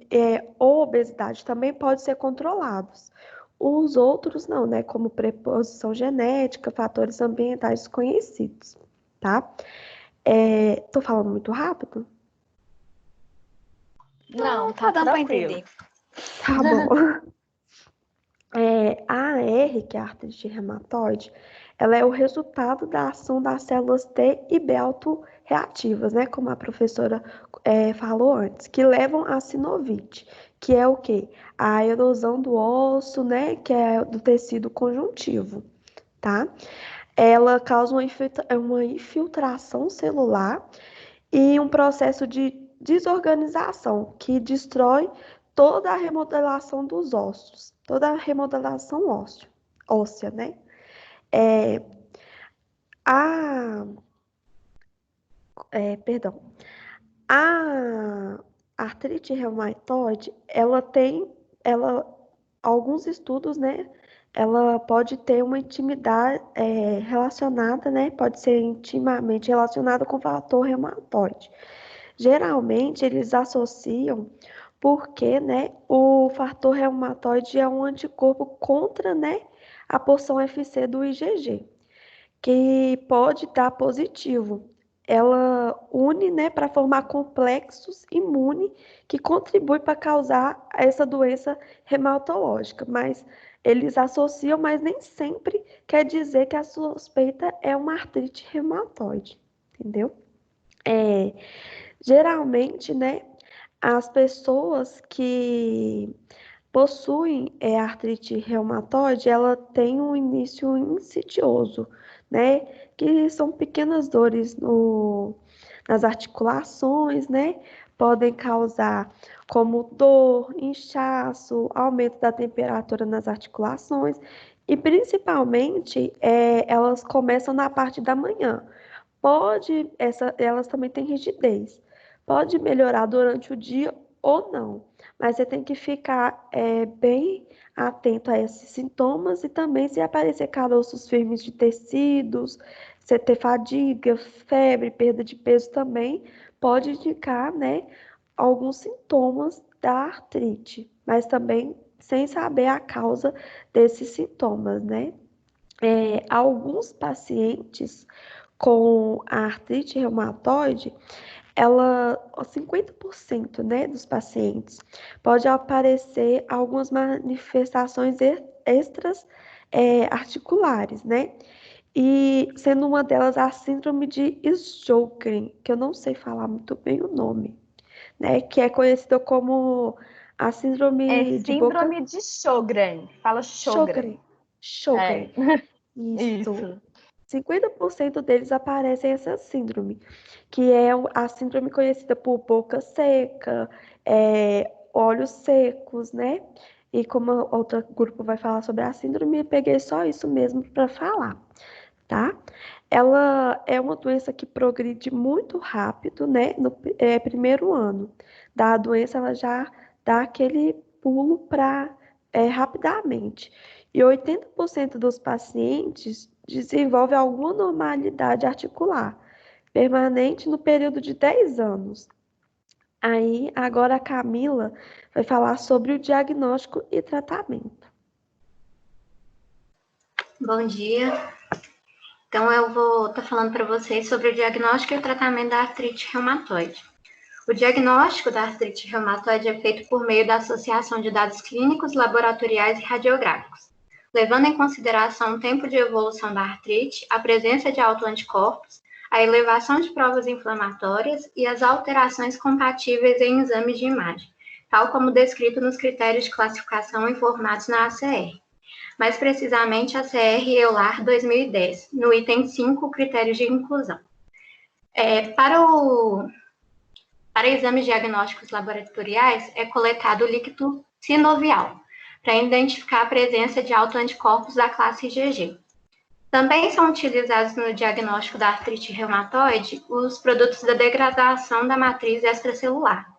K: ou obesidade também pode ser controlados. Os outros não, né? Como preposição genética, fatores ambientais desconhecidos, tá? Tô falando muito rápido?
A: Não,
B: tá dando para
A: tranquilo.
B: entender.
K: Tá bom. A AR, que é a artrite reumatoide, ela é o resultado da ação das células T e B autorreativas, né? Como a professora falou antes, que levam à sinovite, que é o quê? A erosão do osso, né? Que é do tecido conjuntivo, tá? Ela causa uma infiltração celular e um processo de desorganização que destrói toda a remodelação dos ossos, toda a remodelação óssea, né? A artrite reumatoide, alguns estudos, né? Ela pode ter uma intimidade relacionada, né? Pode ser intimamente relacionada com o fator reumatoide. Geralmente, eles associam porque, né, o fator reumatoide é um anticorpo contra, né, a porção FC do IgG, que pode dar positivo. Ela une, né, para formar complexos imunes que contribuem para causar essa doença reumatológica, mas eles associam, mas nem sempre quer dizer que a suspeita é uma artrite reumatoide, entendeu? Geralmente, né, as pessoas que possuem artrite reumatoide, ela tem um início insidioso, né, que são pequenas dores nas articulações, né, podem causar como dor, inchaço, aumento da temperatura nas articulações e principalmente elas começam na parte da manhã. Elas também têm rigidez. Pode melhorar durante o dia ou não, mas você tem que ficar bem atento a esses sintomas e também se aparecer caroços firmes de tecidos, você ter fadiga, febre, perda de peso também, pode indicar, né, alguns sintomas da artrite, mas também sem saber a causa desses sintomas, né? Alguns pacientes com a artrite reumatoide, 50%, né, dos pacientes, pode aparecer algumas manifestações extras articulares, né? E sendo uma delas a síndrome de Sjögren, que eu não sei falar muito bem o nome, né? Que é conhecida como a síndrome de boca...
A: Síndrome de Sjögren. Fala Sjögren.
K: Sjögren. Isso. 50% deles aparecem essa síndrome, que é a síndrome conhecida por boca seca, olhos secos, né? E como outro grupo vai falar sobre a síndrome, eu peguei só isso mesmo para falar, tá? Ela é uma doença que progride muito rápido, né? No primeiro ano da doença, ela já dá aquele pulo para rapidamente. E 80% dos pacientes desenvolve alguma normalidade articular permanente no período de 10 anos. Aí, agora a Camila vai falar sobre o diagnóstico e tratamento.
G: Bom dia. Então, eu vou estar falando para vocês sobre o diagnóstico e o tratamento da artrite reumatoide. O diagnóstico da artrite reumatoide é feito por meio da associação de dados clínicos, laboratoriais e radiográficos, levando em consideração o tempo de evolução da artrite, a presença de autoanticorpos, a elevação de provas inflamatórias e as alterações compatíveis em exames de imagem, tal como descrito nos critérios de classificação informados na ACR. Mais precisamente, a CR EULAR 2010, no item 5, critérios de inclusão. Para exames diagnósticos laboratoriais, é coletado o líquido sinovial, para identificar a presença de autoanticorpos da classe IgG. Também são utilizados no diagnóstico da artrite reumatoide os produtos da degradação da matriz extracelular,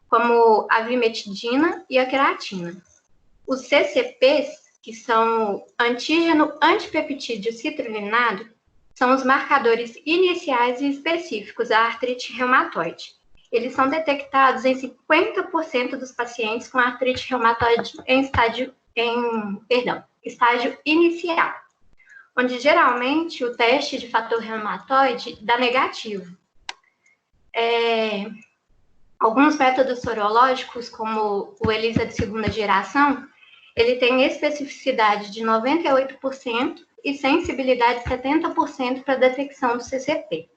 G: como a vimetidina e a queratina. Os CCPs, que são antígeno antipeptídeo citrullinado, são os marcadores iniciais e específicos da artrite reumatoide. Eles são detectados em 50% dos pacientes com artrite reumatoide em estágio inicial, onde geralmente o teste de fator reumatoide dá negativo. Alguns métodos sorológicos, como o ELISA de segunda geração, ele tem especificidade de 98% e sensibilidade de 70% para a detecção do CCP.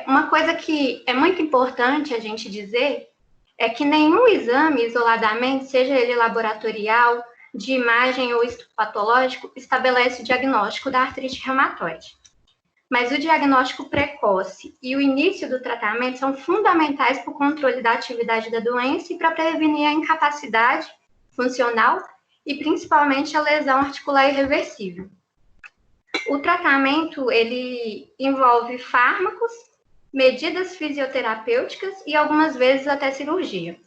G: Uma coisa que é muito importante a gente dizer é que nenhum exame isoladamente, seja ele laboratorial, de imagem ou histopatológico, estabelece o diagnóstico da artrite reumatoide. Mas o diagnóstico precoce e o início do tratamento são fundamentais para o controle da atividade da doença e para prevenir a incapacidade funcional e principalmente a lesão articular irreversível. O tratamento, ele envolve fármacos, medidas fisioterapêuticas e algumas vezes até cirurgia.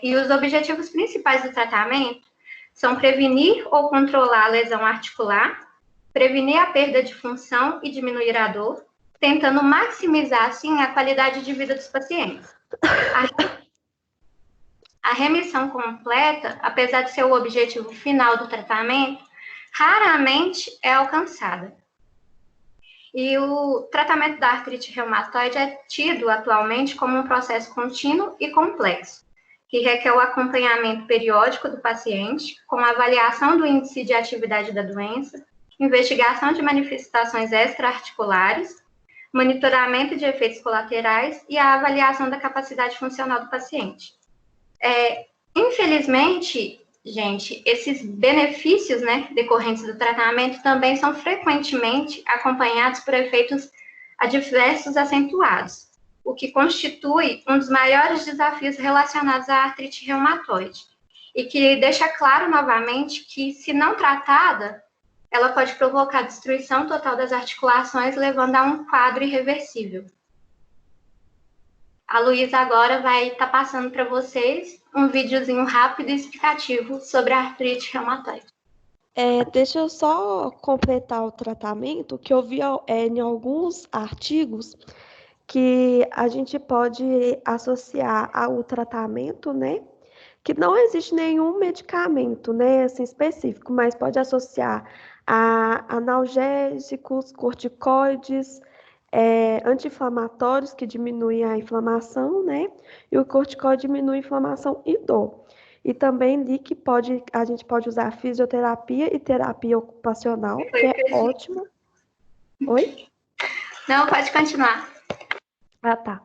G: E os objetivos principais do tratamento são prevenir ou controlar a lesão articular, prevenir a perda de função e diminuir a dor, tentando maximizar, assim, a qualidade de vida dos pacientes. A remissão completa, apesar de ser o objetivo final do tratamento, raramente é alcançada. E o tratamento da artrite reumatoide é tido atualmente como um processo contínuo e complexo, que requer o acompanhamento periódico do paciente, com avaliação do índice de atividade da doença, investigação de manifestações extra-articulares, monitoramento de efeitos colaterais e a avaliação da capacidade funcional do paciente. Infelizmente, gente, esses benefícios, né, decorrentes do tratamento também são frequentemente acompanhados por efeitos adversos acentuados, o que constitui um dos maiores desafios relacionados à artrite reumatoide, e que deixa claro novamente que, se não tratada, ela pode provocar destruição total das articulações, levando a um quadro irreversível. A Luísa agora vai estar passando para vocês um videozinho rápido e explicativo sobre a artrite reumatoide.
K: Deixa eu só completar o tratamento, que eu vi em alguns artigos que a gente pode associar ao tratamento, né? Que não existe nenhum medicamento, né, assim, específico, mas pode associar a analgésicos, corticoides, anti-inflamatórios que diminuem a inflamação, né? E o corticoide diminui a inflamação e dor. E também li que a gente pode usar fisioterapia e terapia ocupacional, que é ótimo. Oi?
G: Não, pode continuar.
K: Ah, tá.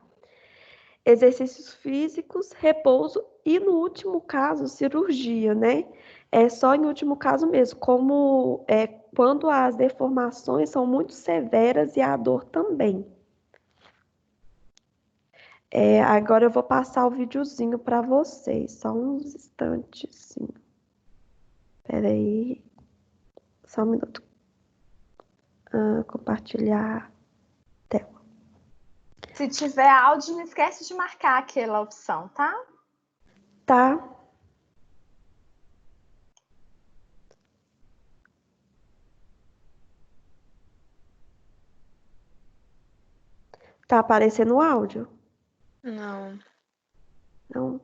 K: Exercícios físicos, repouso e, no último caso, cirurgia, né? É só em último caso mesmo, como quando as deformações são muito severas e a dor também. Agora eu vou passar o videozinho para vocês, só uns instantes. Espera aí, só um minuto. Compartilhar tela.
A: Se tiver áudio, não esquece de marcar aquela opção, tá?
K: Tá. Tá aparecendo o áudio?
B: Não.
K: Não.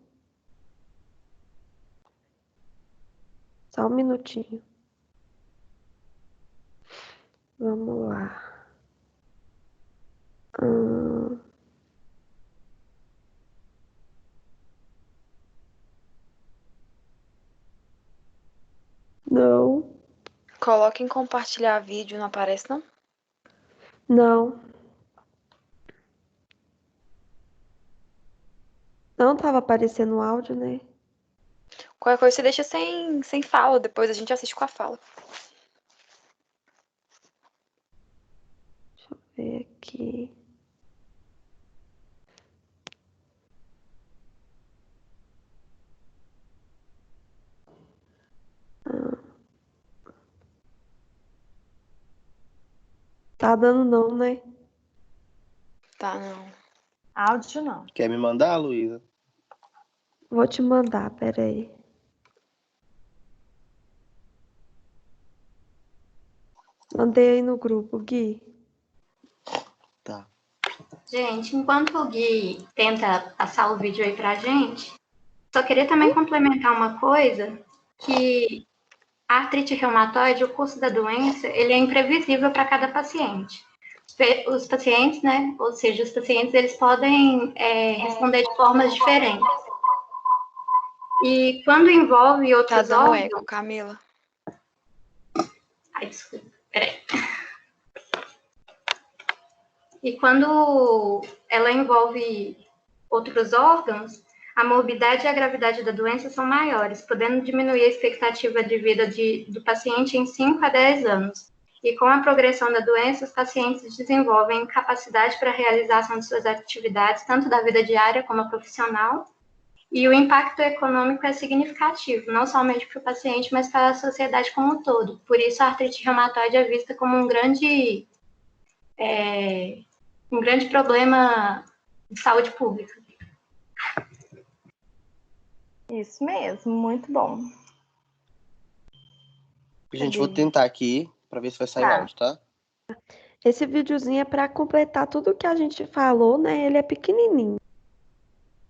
K: Só um minutinho. Vamos lá. Não.
B: Coloque em compartilhar vídeo, não aparece, não?
K: Não. Não tava aparecendo o áudio, né?
B: Qualquer coisa você deixa sem fala, depois a gente assiste com a fala.
K: Deixa eu ver aqui. Tá dando não, né?
B: Tá, não.
A: Áudio não.
F: Quer me mandar, Luísa?
K: Vou te mandar, peraí. Mandei aí no grupo, Gui.
F: Tá.
G: Gente, enquanto o Gui tenta passar o vídeo aí pra gente, só queria também complementar uma coisa, que a artrite reumatoide, o curso da doença, ele é imprevisível para cada paciente. Os pacientes, né, ou seja, os pacientes, eles podem responder de formas diferentes. E quando envolve outros
B: Tá dando
G: órgãos...
B: eco, Camila.
G: Ai, desculpa, peraí. E quando ela envolve outros órgãos, a morbidade e a gravidade da doença são maiores, podendo diminuir a expectativa de vida do paciente em 5 a 10 anos. E com a progressão da doença, os pacientes desenvolvem capacidade para a realização de suas atividades, tanto da vida diária como a profissional, e o impacto econômico é significativo, não somente para o paciente, mas para a sociedade como um todo. Por isso, a artrite reumatoide é vista como um grande problema de saúde pública.
A: Isso mesmo, muito bom.
F: Gente, vou tentar aqui para ver se vai sair o áudio, tá?
K: Esse videozinho é para completar tudo que a gente falou, né? Ele é pequenininho.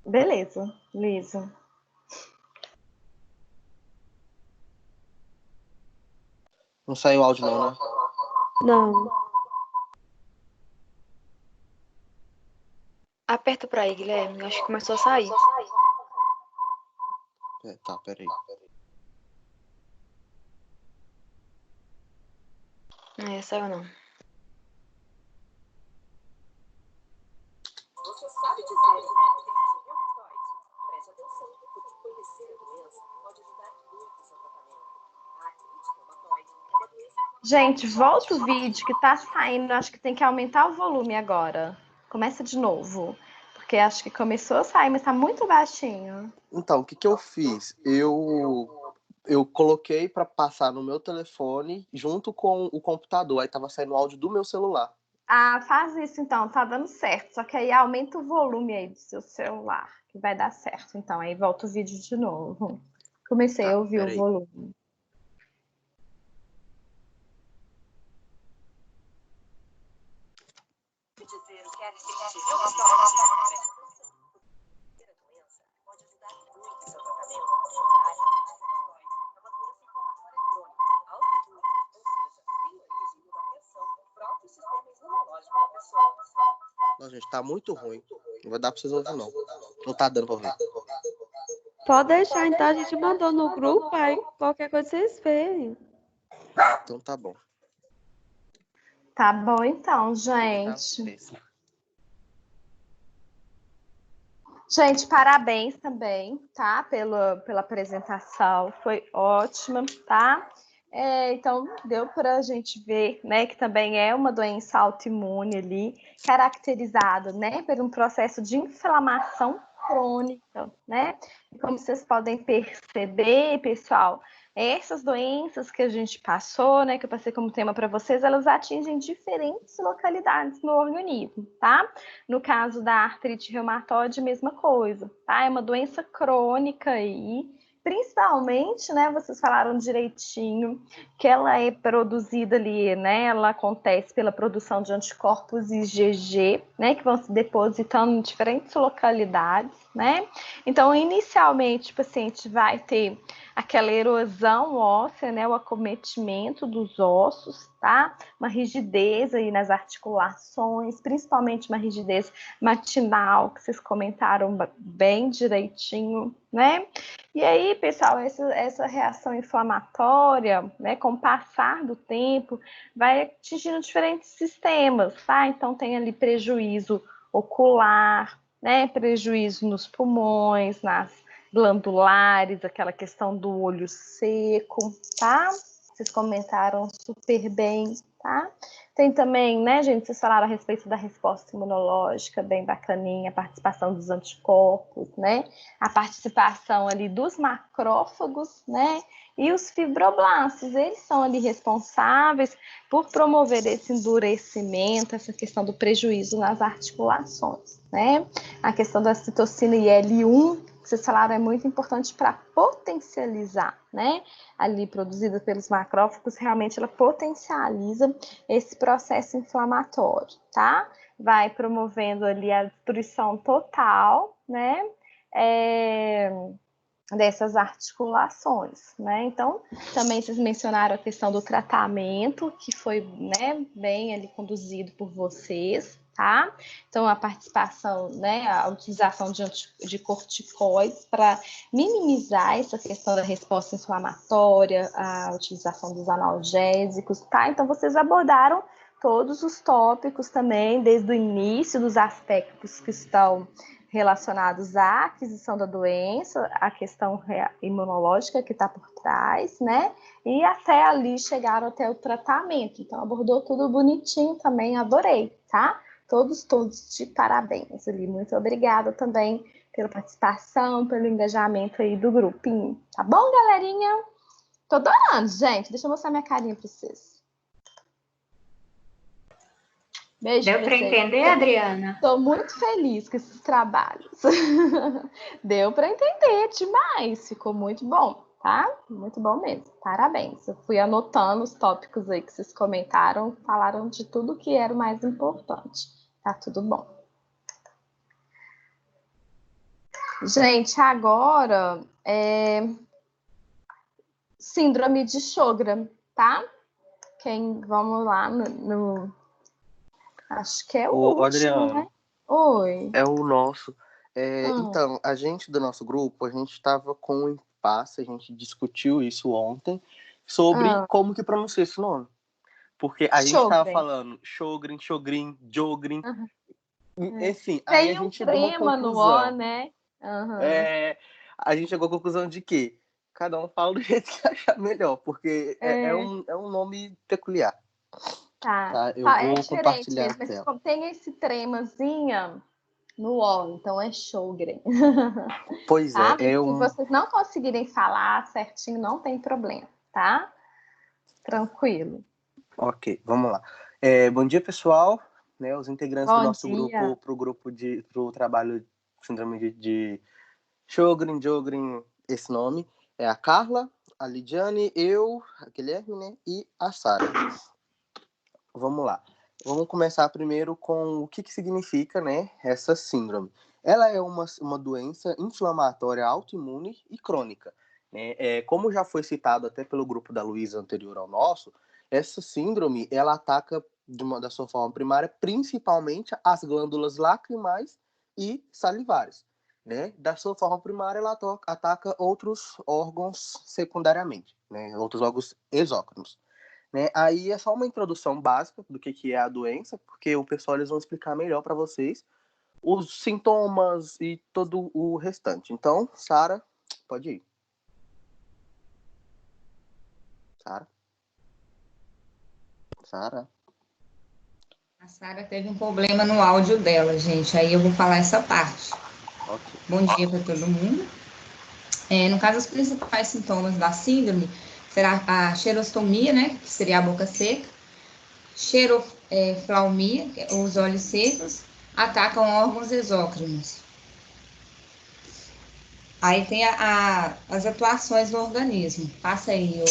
A: Beleza, Luísa.
F: Não saiu o áudio não, né?
K: Não.
B: Aperta pra aí, Guilherme. Acho que começou a sair.
F: Tá, peraí.
B: Saiu não.
A: Gente, volta o vídeo que tá saindo. Acho que tem que aumentar o volume agora. Começa de novo. Porque acho que começou a sair, mas tá muito baixinho.
F: Então, o que eu fiz? Eu coloquei para passar no meu telefone junto com o computador. Aí tava saindo o áudio do meu celular.
A: Ah, faz isso então, tá dando certo. Só que aí aumenta o volume aí do seu celular, que vai dar certo. Então, aí volta o vídeo de novo. Comecei a ouvir o volume.
F: Não, gente, tá muito ruim. Não vai dar pra vocês ouvir, não. Não tá dando pra ouvir.
K: Pode deixar, então a gente mandou no grupo, aí qualquer coisa vocês veem.
F: Então tá bom.
A: Tá bom então, gente. Gente, parabéns também, tá? Pela apresentação. Foi ótima, tá? Então, deu para a gente ver, né, que também é uma doença autoimune ali, caracterizada, né, por um processo de inflamação crônica, né? E como vocês podem perceber, pessoal, essas doenças que a gente passou, né, que eu passei como tema para vocês, elas atingem diferentes localidades no organismo, tá? No caso da artrite reumatoide, mesma coisa, tá? É uma doença crônica aí, principalmente, né, vocês falaram direitinho, que ela é produzida ali, né, ela acontece pela produção de anticorpos IgG, né, que vão se depositando em diferentes localidades, né? Então, inicialmente, o paciente vai ter aquela erosão óssea, né, o acometimento dos ossos, tá? Uma rigidez aí nas articulações, principalmente uma rigidez matinal, que vocês comentaram bem direitinho, né? E aí, pessoal, essa reação inflamatória, né, com o passar do tempo, vai atingindo diferentes sistemas, tá? Então, tem ali prejuízo ocular, né, prejuízo nos pulmões, nas glandulares, aquela questão do olho seco, tá? Vocês comentaram super bem, tá? Tem também, né, gente, vocês falaram a respeito da resposta imunológica, bem bacaninha, a participação dos anticorpos, né? A participação ali dos macrófagos, né? E os fibroblastos, eles são ali responsáveis por promover esse endurecimento, essa questão do prejuízo nas articulações, né? A questão da citocina IL-1, que vocês falaram, é muito importante para potencializar, né? Ali produzida pelos macrófagos, realmente ela potencializa esse processo inflamatório, tá? Vai promovendo ali a destruição total, né? Dessas articulações, né? Então, também vocês mencionaram a questão do tratamento, que foi, né, bem ali conduzido por vocês, tá? Então, a participação, né, a utilização de corticoides para minimizar essa questão da resposta inflamatória, a utilização dos analgésicos, tá? Então, vocês abordaram todos os tópicos também, desde o início dos aspectos que estão relacionados à aquisição da doença, a questão imunológica que está por trás, né? E até ali chegaram até o tratamento. Então, abordou tudo bonitinho também, adorei, tá? Todos de parabéns ali. Muito obrigada também pela participação, pelo engajamento aí do grupinho. Tá bom, galerinha? Tô adorando, gente. Deixa eu mostrar minha carinha para vocês. Beijo.
G: Deu para entender, Adriana?
A: Estou muito feliz com esses trabalhos. Deu para entender demais. Ficou muito bom, tá? Muito bom mesmo. Parabéns. Eu fui anotando os tópicos aí que vocês comentaram, falaram de tudo que era o mais importante. Tá tudo bom. Gente, agora síndrome de Sjögren, tá? Vamos lá acho que é o último,
F: Adriano,
A: né? Oi.
F: É o nosso. Então, a gente do nosso grupo, a gente estava com um impasse, a gente discutiu isso ontem, sobre como que pronuncia esse nome. Porque a gente estava falando Sjögren, Sjogren, Jogren. Enfim, aí a gente chegou a uma conclusão.
A: no O, né?
F: A gente chegou à conclusão de que cada um fala do jeito que achar melhor, porque é um nome peculiar.
A: Tá,
F: eu vou
A: é
F: compartilhar
A: diferente, mas
F: a tela.
A: como tem esse tremazinho no O, então é Sjogren.
F: Pois
A: tá?
F: é,
A: Se vocês não conseguirem falar certinho, não tem problema, tá? Tranquilo.
F: Ok, vamos lá. Bom dia, pessoal. Né, os integrantes do nosso grupo, pro trabalho de síndrome de Sjogren, esse nome, é a Carla, a Lidiane, eu, a Guilherme, né, e a Sara. Vamos lá. Vamos começar primeiro com o que significa, né, essa síndrome. Ela é uma doença inflamatória autoimune e crônica. Né? Como já foi citado até pelo grupo da Luísa anterior ao nosso, essa síndrome ela ataca da sua forma primária principalmente as glândulas lacrimais e salivares. Né? Da sua forma primária, ela ataca outros órgãos secundariamente, né? Outros órgãos exócrinos. Né? Aí é só uma introdução básica do que é a doença, porque o pessoal eles vão explicar melhor para vocês os sintomas e todo o restante. Então, Sara, pode ir. Sara?
L: A Sara teve um problema no áudio dela, gente. Aí eu vou falar essa parte.
F: Okay.
L: Bom dia para todo mundo. No caso, os principais sintomas da síndrome será a xerostomia, né, que seria a boca seca, xeroflaumia, os olhos secos, atacam órgãos exócrinos. Aí tem as atuações no organismo. Passa aí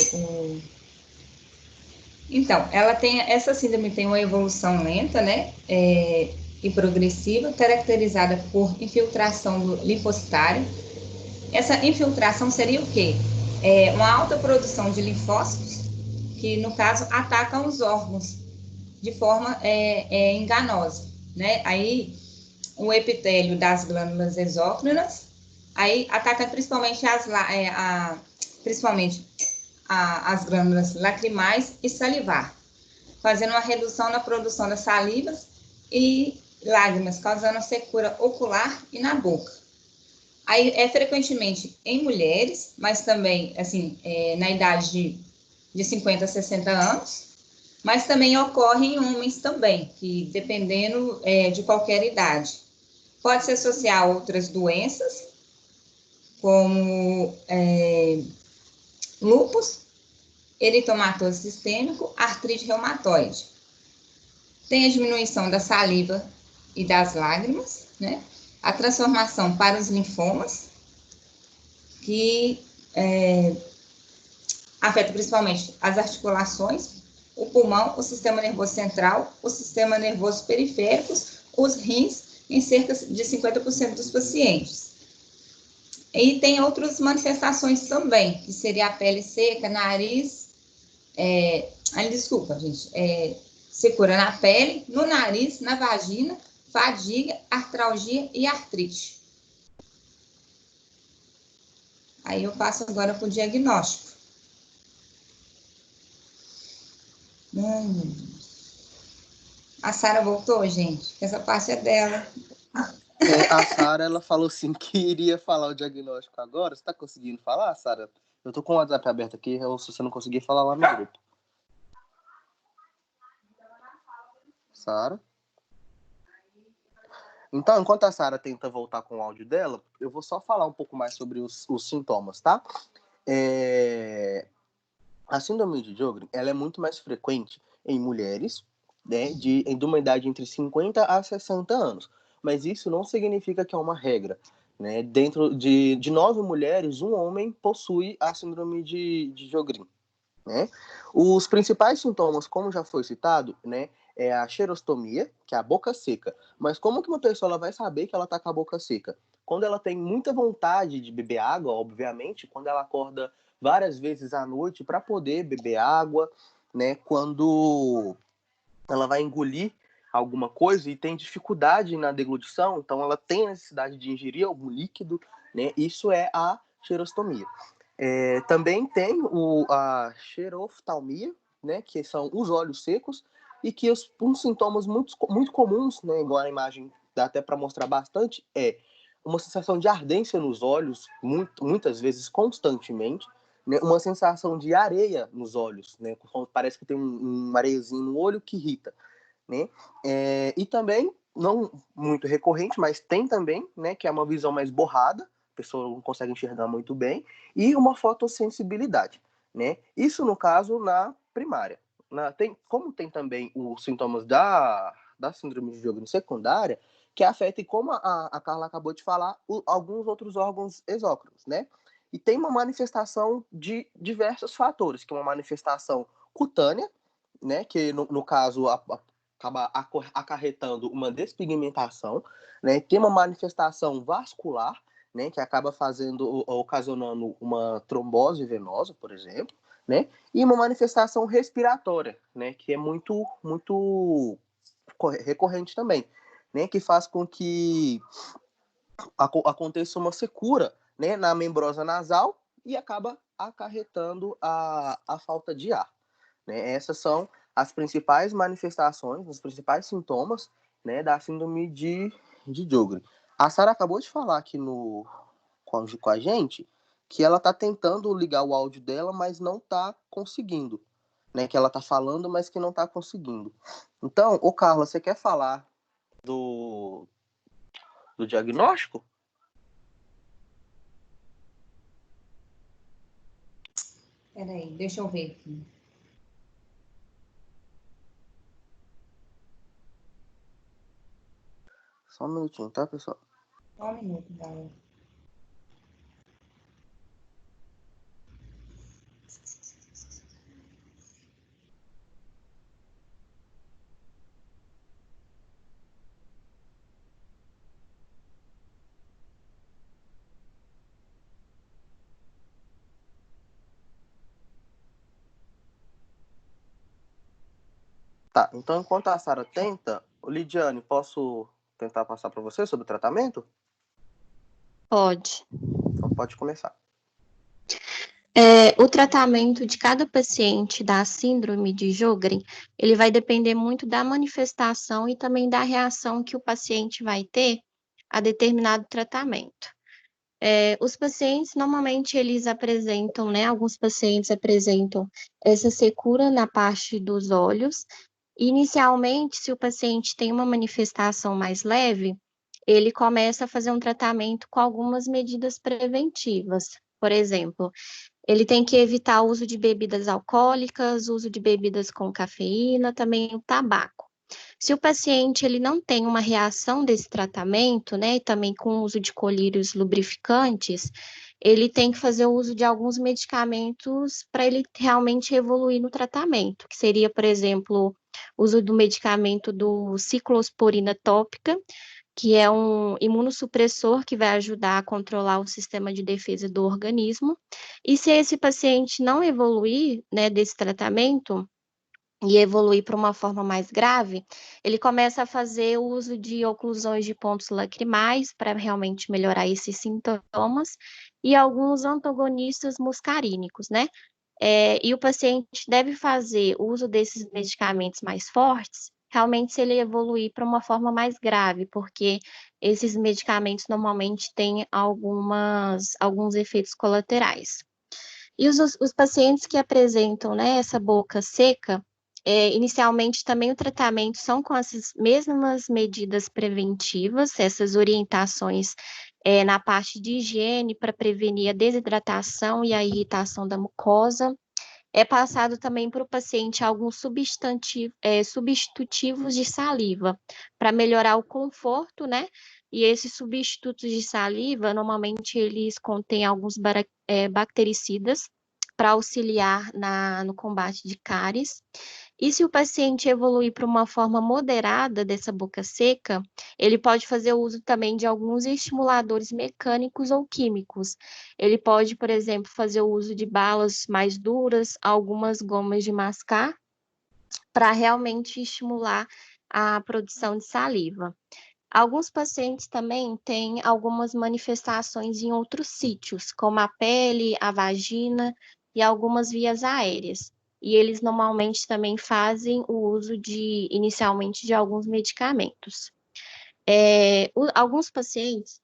L: Então, essa síndrome tem uma evolução lenta, né, e progressiva, caracterizada por infiltração do linfocitário. Essa infiltração seria o quê? Uma alta produção de linfócitos, que, no caso, atacam os órgãos de forma enganosa, né? Aí, o epitélio das glândulas exócrinas, aí ataca principalmente as glândulas lacrimais e salivar, fazendo uma redução na produção das salivas e lágrimas, causando secura ocular e na boca. Aí frequentemente em mulheres, mas também assim, na idade de 50 a 60 anos, mas também ocorre em homens também, que dependendo de qualquer idade. Pode se associar a outras doenças, como lúpus, eritomatose sistêmico, artrite reumatoide. Tem a diminuição da saliva e das lágrimas, né? A transformação para os linfomas, que afeta principalmente as articulações, o pulmão, o sistema nervoso central, o sistema nervoso periférico, os rins, em cerca de 50% dos pacientes. E tem outras manifestações também, que seria a pele seca, nariz, secura na pele, no nariz, na vagina, fadiga, artralgia e artrite. Aí eu passo agora para o diagnóstico. Ai, meu Deus. A Sara voltou, gente? Essa parte é dela.
F: A Sara, ela falou assim que iria falar o diagnóstico agora. Você está conseguindo falar, Sara? Eu tô com o WhatsApp aberto aqui, ou se você não conseguir falar lá no grupo. Sara? Então, enquanto a Sara tenta voltar com o áudio dela, eu vou só falar um pouco mais sobre os sintomas, tá? A síndrome de Sjogren, ela é muito mais frequente em mulheres, né, de uma idade entre 50 a 60 anos. Mas isso não significa que é uma regra. Né? Dentro de 9 mulheres, um homem possui a síndrome de Sjogren. Né? Os principais sintomas, como já foi citado, né, é a xerostomia, que é a boca seca. Mas como que uma pessoa ela vai saber que ela está com a boca seca? Quando ela tem muita vontade de beber água, obviamente, quando ela acorda várias vezes à noite para poder beber água, né? Quando ela vai engolir alguma coisa e tem dificuldade na deglutição, então ela tem necessidade de ingerir algum líquido, né? Isso é a xerostomia. Também tem a xeroftalmia, né? Que são os olhos secos, e que os sintomas muito comuns, né? Igual a imagem dá até para mostrar bastante, uma sensação de ardência nos olhos, muitas vezes constantemente, né, uma sensação de areia nos olhos, né? Parece que tem um areiazinho no olho que irrita, né? E também, não muito recorrente, mas tem também, né, que é uma visão mais borrada, a pessoa não consegue enxergar muito bem, e uma fotossensibilidade, né? Isso, no caso, na primária. Como tem também os sintomas da síndrome de Sjögren secundária, que afeta, e como a Carla acabou de falar, alguns outros órgãos exócrinos, né? E tem uma manifestação de diversos fatores, que é uma manifestação cutânea, né? Que, no caso, acaba acarretando uma despigmentação, né? Tem uma manifestação vascular, né? Que acaba ocasionando uma trombose venosa, por exemplo, né? E uma manifestação respiratória, né? Que é muito recorrente também, né? Que faz com que aconteça uma secura, né, na membrosa nasal e acaba acarretando a falta de ar, né? Essas são as principais manifestações, os principais sintomas, né, da síndrome de Sjögren. A Sara acabou de falar aqui com a gente que ela está tentando ligar o áudio dela, mas não está conseguindo, né? Que ela está falando, mas que não está conseguindo. Então, Carla, você quer falar do diagnóstico?
L: Peraí, deixa eu ver aqui.
F: Só um minutinho, tá, pessoal?
L: Só um minuto, galera.
F: Tá, então enquanto a Sara tenta, Lidiane, posso tentar passar para você sobre o tratamento?
G: Pode.
F: Então pode começar.
G: O tratamento de cada paciente da síndrome de Sjögren, ele vai depender muito da manifestação e também da reação que o paciente vai ter a determinado tratamento. Os pacientes, normalmente, eles apresentam, né? Alguns pacientes apresentam essa secura na parte dos olhos. Inicialmente, se o paciente tem uma manifestação mais leve, ele começa a fazer um tratamento com algumas medidas preventivas. Por exemplo, ele tem que evitar o uso de bebidas alcoólicas, uso de bebidas com cafeína, também o tabaco. Se o paciente ele não tem uma reação desse tratamento, né, e também com o uso de colírios lubrificantes, ele tem que fazer o uso de alguns medicamentos para ele realmente evoluir no tratamento, que seria, por exemplo, o uso do medicamento do ciclosporina tópica, que é um imunossupressor que vai ajudar a controlar o sistema de defesa do organismo. E se esse paciente não evoluir, né, desse tratamento e evoluir para uma forma mais grave, ele começa a fazer o uso de oclusões de pontos lacrimais para realmente melhorar esses sintomas e alguns antagonistas muscarínicos, né? E o paciente deve fazer uso desses medicamentos mais fortes realmente se ele evoluir para uma forma mais grave, porque esses medicamentos normalmente têm alguns efeitos colaterais. E os pacientes que apresentam, né, essa boca seca, inicialmente também o tratamento são com essas mesmas medidas preventivas, essas orientações na parte de higiene para prevenir a desidratação e a irritação da mucosa. É passado também para o paciente alguns substitutivos de saliva para melhorar o conforto, né? E esses substitutos de saliva, normalmente eles contêm alguns bactericidas para auxiliar no combate de cáries. E se o paciente evoluir para uma forma moderada dessa boca seca, ele pode fazer uso também de alguns estimuladores mecânicos ou químicos. Ele pode, por exemplo, fazer o uso de balas mais duras, algumas gomas de mascar, para realmente estimular a produção de saliva. Alguns pacientes também têm algumas manifestações em outros sítios, como a pele, a vagina e algumas vias aéreas. E eles normalmente também fazem o uso inicialmente, de alguns medicamentos. Alguns pacientes,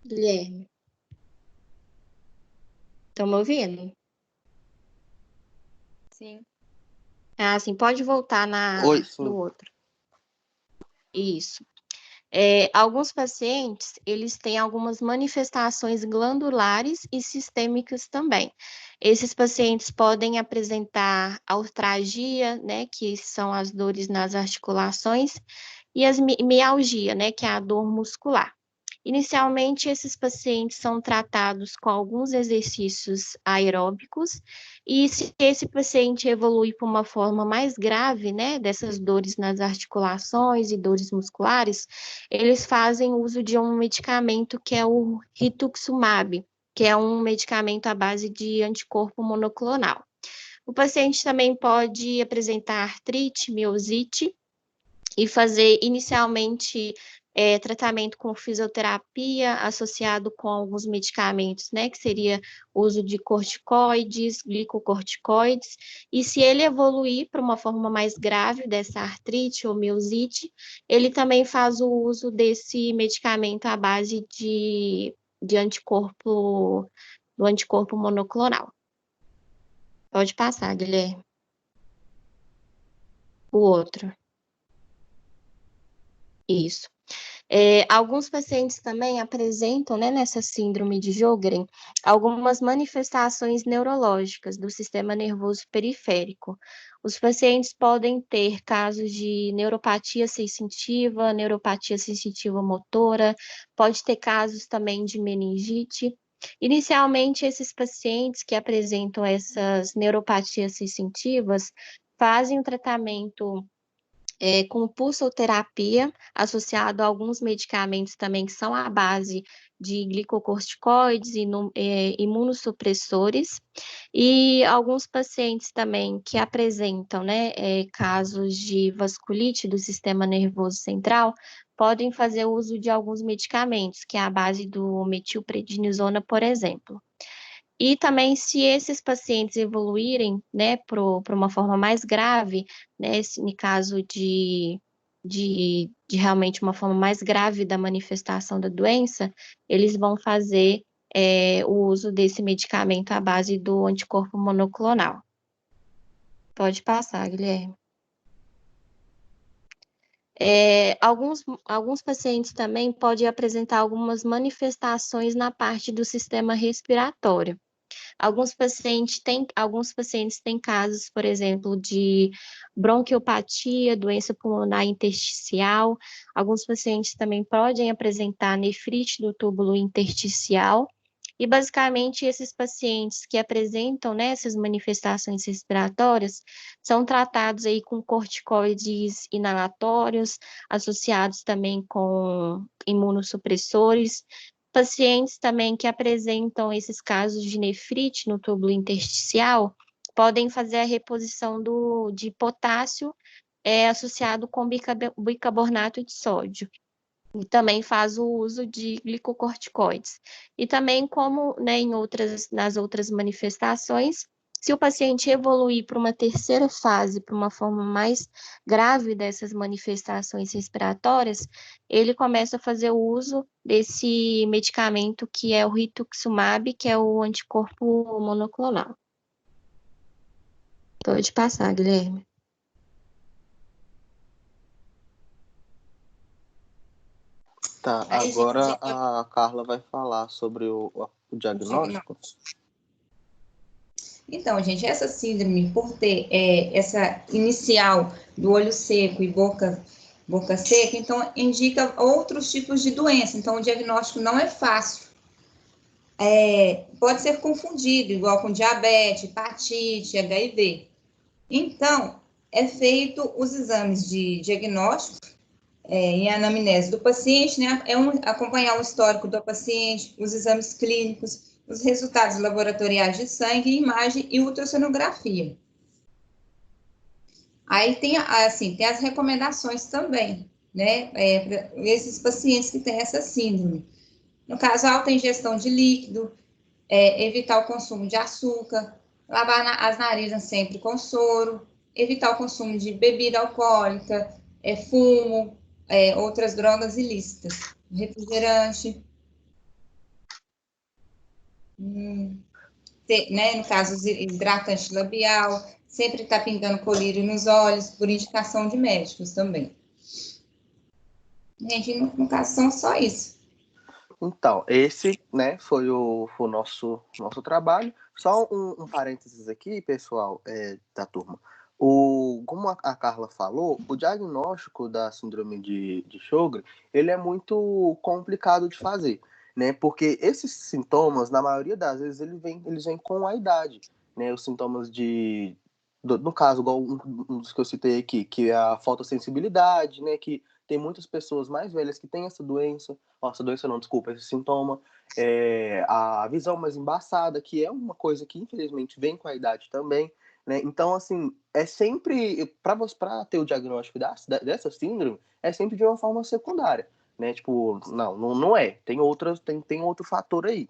G: Guilherme,
M: Estão me ouvindo?
B: Sim.
M: Ah, sim, pode voltar
F: Oi, sim.
M: no outro. Isso. Alguns pacientes, eles têm algumas manifestações glandulares e sistêmicas também. Esses pacientes podem apresentar artralgia, né, que são as dores nas articulações, e as mialgia, né, que é a dor muscular. Inicialmente, esses pacientes são tratados com alguns exercícios aeróbicos, e se esse paciente evoluir para uma forma mais grave, né, dessas dores nas articulações e dores musculares, eles fazem uso de um medicamento que é o rituximab, que é um medicamento à base de anticorpo monoclonal. O paciente também pode apresentar artrite, miosite, e fazer inicialmente tratamento com fisioterapia associado com alguns medicamentos, né, que seria o uso de corticoides, glicocorticoides, e se ele evoluir para uma forma mais grave dessa artrite ou miosite, ele também faz o uso desse medicamento à base do anticorpo monoclonal. Pode passar, Guilherme. O outro. Isso. Alguns pacientes também apresentam, né, nessa síndrome de Sjögren, algumas manifestações neurológicas do sistema nervoso periférico. Os pacientes podem ter casos de neuropatia sensitiva motora, pode ter casos também de meningite. Inicialmente, esses pacientes que apresentam essas neuropatias sensitivas fazem o tratamento com pulsoterapia, associado a alguns medicamentos também que são à base de glicocorticoides e imunossupressores, e alguns pacientes também que apresentam, né, casos de vasculite do sistema nervoso central, podem fazer uso de alguns medicamentos, que é a base do metilprednisona, por exemplo. E também, se esses pacientes evoluírem, né, para uma forma mais grave, né, no caso de realmente uma forma mais grave da manifestação da doença, eles vão fazer o uso desse medicamento à base do anticorpo monoclonal. Pode passar, Guilherme. Alguns pacientes também podem apresentar algumas manifestações na parte do sistema respiratório. Alguns pacientes têm casos, por exemplo, de bronquiopatia, doença pulmonar intersticial. Alguns pacientes também podem apresentar nefrite do túbulo intersticial. E, basicamente, esses pacientes que apresentam, né, essas manifestações respiratórias são tratados aí com corticoides inalatórios, associados também com imunossupressores. Pacientes também que apresentam esses casos de nefrite no túbulo intersticial podem fazer a reposição de potássio associado com bicarbonato de sódio. E também faz o uso de glicocorticoides. E também, como, né, nas outras manifestações, se o paciente evoluir para uma terceira fase, para uma forma mais grave dessas manifestações respiratórias, ele começa a fazer o uso desse medicamento que é o rituximab, que é o anticorpo monoclonal. Pode passar, Guilherme.
F: Tá, agora a Carla vai falar sobre o diagnóstico.
L: Então, gente, essa síndrome, por ter essa inicial do olho seco e boca seca, então indica outros tipos de doença. Então, o diagnóstico não é fácil. Pode ser confundido, igual com diabetes, hepatite, HIV. Então, é feito os exames de diagnóstico em anamnese do paciente, né? Acompanhar o histórico do paciente, os exames clínicos, os resultados laboratoriais de sangue, imagem e ultrassonografia. Aí tem as recomendações também, né? Para esses pacientes que têm essa síndrome. No caso, alta ingestão de líquido, evitar o consumo de açúcar, lavar as narinas sempre com soro, evitar o consumo de bebida alcoólica, fumo, outras drogas ilícitas, refrigerante. né, no caso, hidratante labial, sempre está pingando colírio nos olhos, por indicação de médicos também. Gente, no caso, são só isso.
F: Então, esse, né, foi o nosso trabalho. Só um parênteses aqui, pessoal, da turma. Como a Carla falou, o diagnóstico da síndrome de Sjögren, ele é muito complicado de fazer, né? Porque esses sintomas, na maioria das vezes, eles vêm com a idade, né? Os sintomas no caso, igual um dos que eu citei aqui, que é a fotossensibilidade, né? Que tem muitas pessoas mais velhas que têm essa doença. Nossa, doença não, desculpa, esse sintoma. A visão mais embaçada, que é uma coisa que, infelizmente, vem com a idade também. Né? Então, assim, é sempre, para ter o diagnóstico dessa síndrome, é sempre de uma forma secundária, né? Tipo, não é, tem outro fator aí.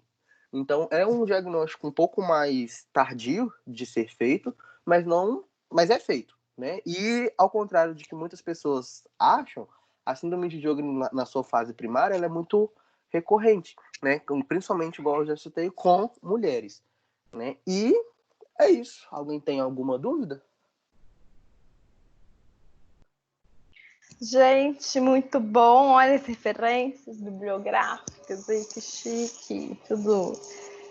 F: Então, é um diagnóstico um pouco mais tardio de ser feito, mas é feito, né? E, ao contrário de que muitas pessoas acham, a síndrome de Sjögren, na sua fase primária, ela é muito recorrente, né? Principalmente, igual eu já citei, com mulheres, né? E é isso. Alguém tem alguma dúvida?
A: Gente, muito bom. Olha as referências bibliográficas aí, que chique. Tudo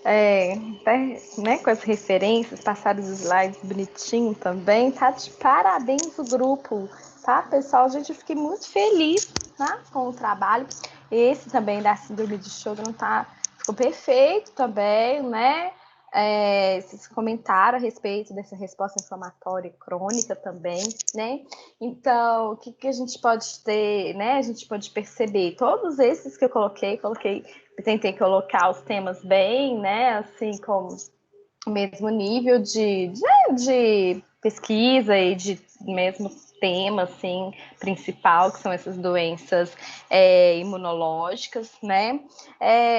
A: né, com as referências, passaram os slides bonitinho também. Tá de parabéns o grupo, tá, pessoal? Gente, eu fiquei muito feliz, tá, com o trabalho. Esse também da síndrome de Sjögren ficou perfeito também, né? Vocês comentaram a respeito dessa resposta inflamatória crônica também, né? Então, o que a gente pode ter, né? A gente pode perceber, todos esses que eu tentei colocar os temas bem, né? Assim, como o mesmo nível de pesquisa e de mesmo tema, assim, principal, que são essas doenças imunológicas, né?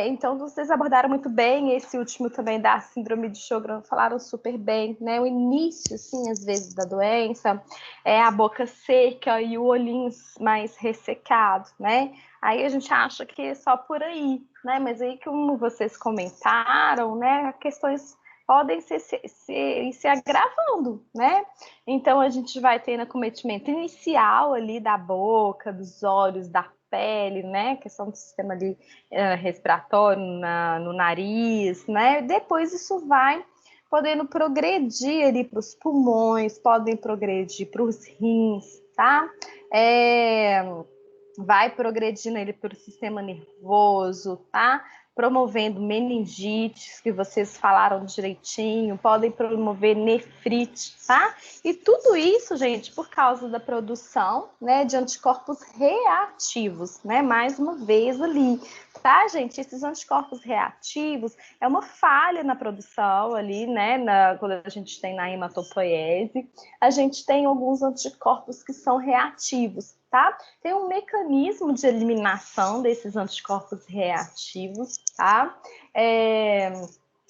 A: Então, vocês abordaram muito bem esse último também da síndrome de Sjögren, falaram super bem, né? O início, assim, às vezes, da doença, a boca seca e o olhinho mais ressecado, né? Aí a gente acha que é só por aí, né? Mas aí, como vocês comentaram, né? Questões podem se agravando, né? Então, a gente vai tendo acometimento inicial ali da boca, dos olhos, da pele, né? Questão do sistema ali, respiratório no nariz, né? Depois isso vai podendo progredir ali para os pulmões, podem progredir para os rins, tá? Vai progredindo ele para o sistema nervoso, tá? Promovendo meningites, que vocês falaram direitinho, podem promover nefrite, tá? E tudo isso, gente, por causa da produção, né, de anticorpos reativos, né? Mais uma vez ali, tá, gente? Esses anticorpos reativos é uma falha na produção ali, né? Quando a gente tem na hematopoiese, a gente tem alguns anticorpos que são reativos, tá? Tem um mecanismo de eliminação desses anticorpos reativos, tá?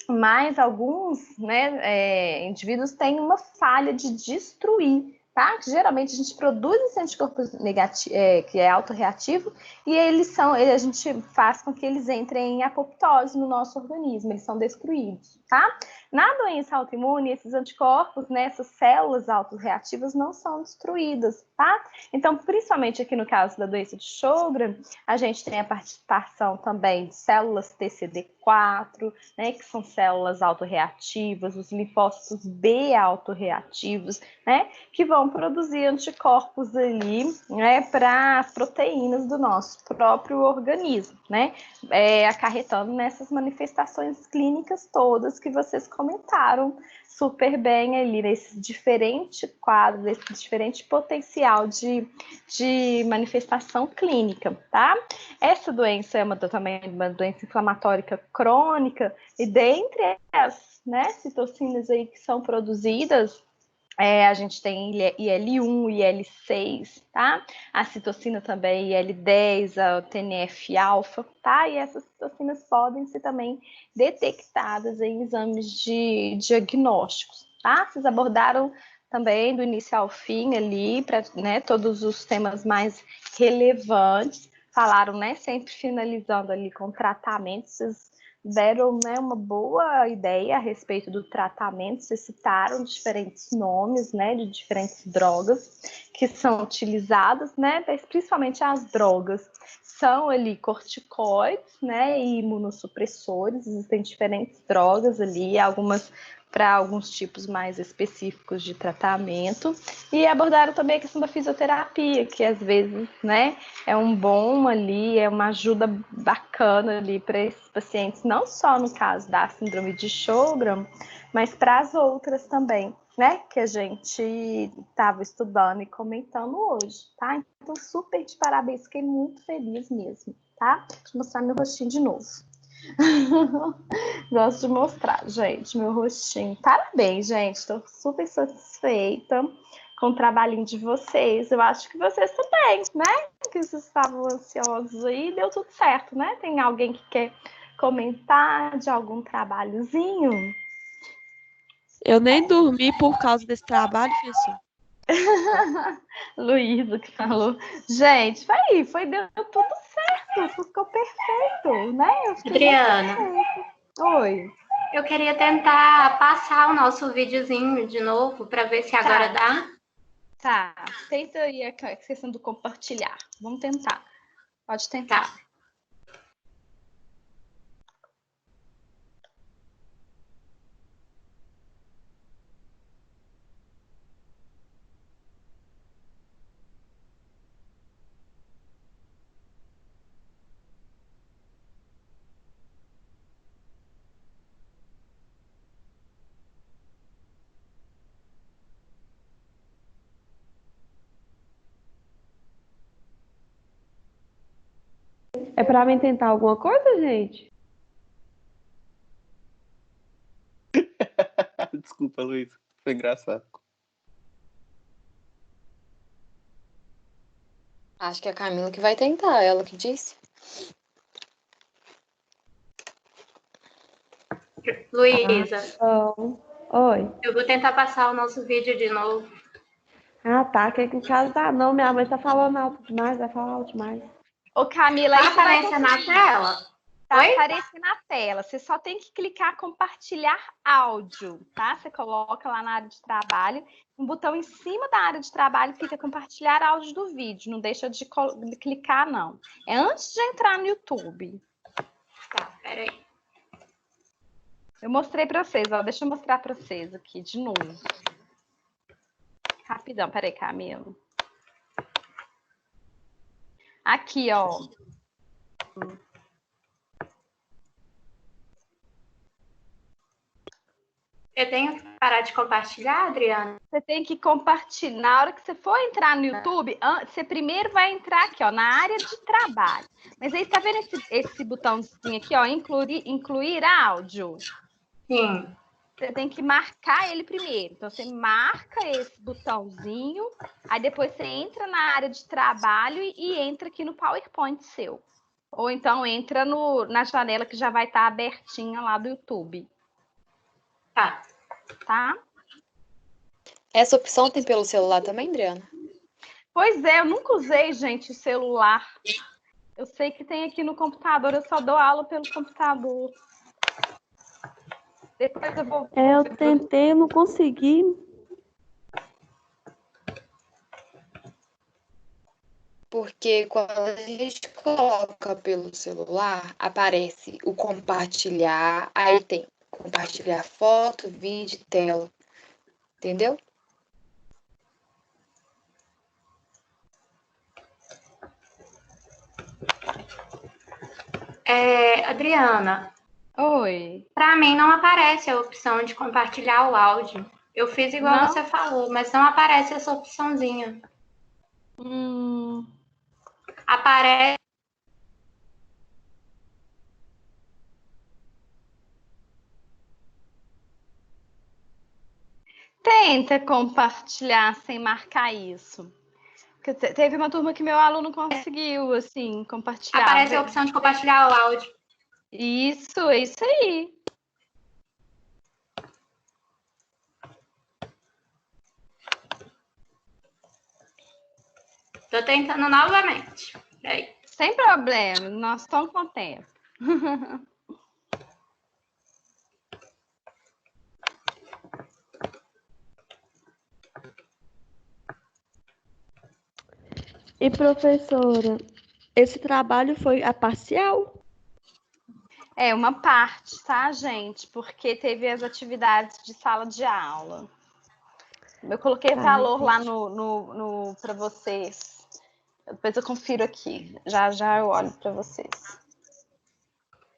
A: Mas alguns, né, indivíduos têm uma falha de destruir, tá? Geralmente a gente produz esse anticorpo negativo, que é autorreativo, e a gente faz com que eles entrem em apoptose no nosso organismo, eles são destruídos, tá? Na doença autoimune, esses anticorpos, né, essas células autorreativas não são destruídas, tá? Então, principalmente aqui no caso da doença de Sjögren, a gente tem a participação também de células TCD4, né, que são células autorreativas, os linfócitos B autorreativos, né, que vão produzir anticorpos ali, né, para as proteínas do nosso próprio organismo, né, acarretando nessas manifestações clínicas todas que vocês comentaram super bem ali, nesse diferente quadro, nesse diferente potencial de manifestação clínica, tá? Essa doença é também uma doença inflamatória crônica, e dentre as, né, citocinas aí que são produzidas, a gente tem IL-1, IL-6, tá? A citocina também, IL-10, a TNF-alfa, tá? E essas citocinas podem ser também detectadas em exames de diagnósticos, tá? Vocês abordaram também do início ao fim ali, para, né, todos os temas mais relevantes, falaram, né, sempre finalizando ali com tratamentos, vocês deram, né, uma boa ideia a respeito do tratamento, vocês citaram diferentes nomes, né, de diferentes drogas que são utilizadas, né, principalmente as drogas são ali corticoides, né, e imunossupressores, existem diferentes drogas ali, algumas para alguns tipos mais específicos de tratamento, e abordaram também a questão da fisioterapia, que às vezes, né, é um bom ali, é uma ajuda bacana ali para esses pacientes, não só no caso da síndrome de Sjögren, mas para as outras também, né, que a gente estava estudando e comentando hoje, tá? Então, super de parabéns, fiquei muito feliz mesmo, tá? Deixa eu mostrar meu rostinho de novo. Gosto de mostrar, gente, meu rostinho. Parabéns, gente. Estou super satisfeita com o trabalhinho de vocês. Eu acho que vocês também, né? Que vocês estavam ansiosos aí, deu tudo certo, né? Tem alguém que quer comentar de algum trabalhozinho?
K: Eu nem dormi por causa desse trabalho, professor.
A: Luísa que falou. Gente, deu tudo certo, ficou perfeito, né?
G: Adriana.
A: Oi.
G: Eu queria tentar passar o nosso videozinho de novo para ver se agora dá.
A: Tá, tenta aí a questão do compartilhar. Vamos tentar. Pode tentar.
G: Tá.
K: É pra mim tentar alguma coisa, gente?
F: Desculpa, Luiz. Foi engraçado.
B: Acho que é a Camila que vai tentar, ela que disse.
G: Luísa.
K: Oi.
G: Eu vou tentar passar o nosso vídeo de novo.
K: Ah, tá. Que aqui em casa tá não. Minha mãe tá falando alto demais, vai falar alto demais.
A: Ô, Camila,
G: Tá aparecendo na tela?
A: Tá aparecendo na tela. Você só tem que clicar compartilhar áudio, tá? Você coloca lá na área de trabalho, um botão em cima da área de trabalho fica compartilhar áudio do vídeo. Não deixa de clicar, não. É antes de entrar no YouTube.
G: Tá, peraí.
A: Eu mostrei para vocês, ó. Deixa eu mostrar para vocês aqui de novo. Rapidão, peraí, Camila. Aqui, ó.
G: Eu tenho que parar de compartilhar, Adriana?
A: Você tem que compartilhar. Na hora que você for entrar no YouTube, você primeiro vai entrar aqui, ó, na área de trabalho. Mas aí, tá vendo esse botãozinho aqui, ó, incluir áudio?
G: Sim.
A: Você tem que marcar ele primeiro. Então, você marca esse botãozinho, aí depois você entra na área de trabalho e entra aqui no PowerPoint seu. Ou então entra na janela que já vai estar abertinha lá do YouTube. Tá?
B: Essa opção tem pelo celular também, Adriana?
A: Pois é, eu nunca usei, gente, celular. Eu sei que tem aqui no computador, eu só dou aula pelo computador. Depois eu vou...
K: Eu tentei, não consegui.
B: Porque quando a gente coloca pelo celular, aparece o compartilhar, aí tem compartilhar foto, vídeo, tela. Entendeu?
G: Adriana.
A: Oi.
G: Para mim não aparece a opção de compartilhar o áudio. Eu fiz igual você falou, mas não aparece essa opçãozinha. Aparece.
A: Tenta compartilhar sem marcar isso. Porque teve uma turma que meu aluno conseguiu, assim, compartilhar.
G: Aparece a opção de compartilhar o áudio.
A: Isso, é isso aí.
G: Tô tentando novamente. Peraí.
A: Sem problema, nós estamos com tempo.
K: E professora, esse trabalho foi a parcial?
A: É uma parte, tá, gente? Porque teve as atividades de sala de aula. Eu coloquei valor lá para vocês. Depois eu confiro aqui. Já eu olho para vocês.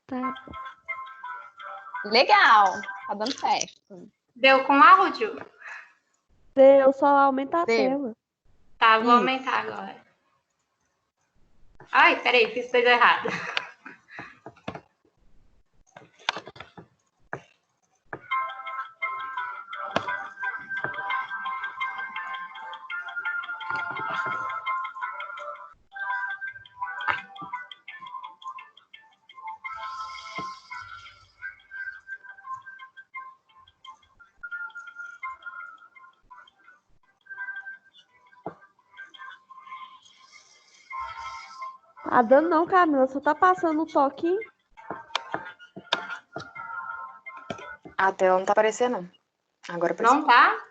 K: Tá.
A: Legal. Tá dando certo.
G: Deu com áudio?
K: Deu, só aumenta a tela.
G: Tá, vou aumentar agora. Ai, peraí, fiz coisa errada.
K: Tá dando não, Camila. Só tá passando o toque.
B: A tela não tá aparecendo, não. Agora apareceu.
G: Não tá?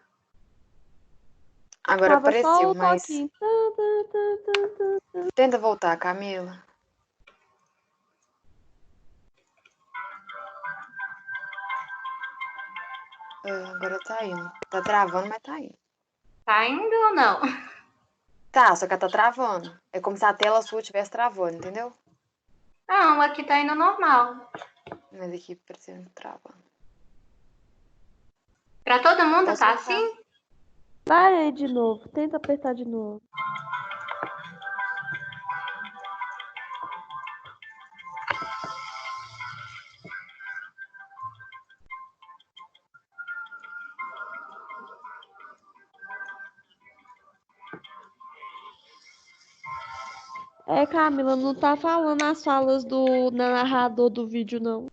B: Agora
K: Tava
B: apareceu,
K: só o
B: mas...
K: toquinho.
B: Tenta voltar, Camila. Agora tá indo. Tá travando, mas tá indo.
G: Tá indo ou não?
B: Tá, só que ela tá travando. É como se a tela sua estivesse travando, entendeu?
G: Não, aqui tá indo normal.
B: Mas aqui parecendo travando.
G: Pra todo mundo tá assim?
K: Vai aí de novo. Tenta apertar de novo. Camila, não tá falando as falas do narrador do vídeo, não.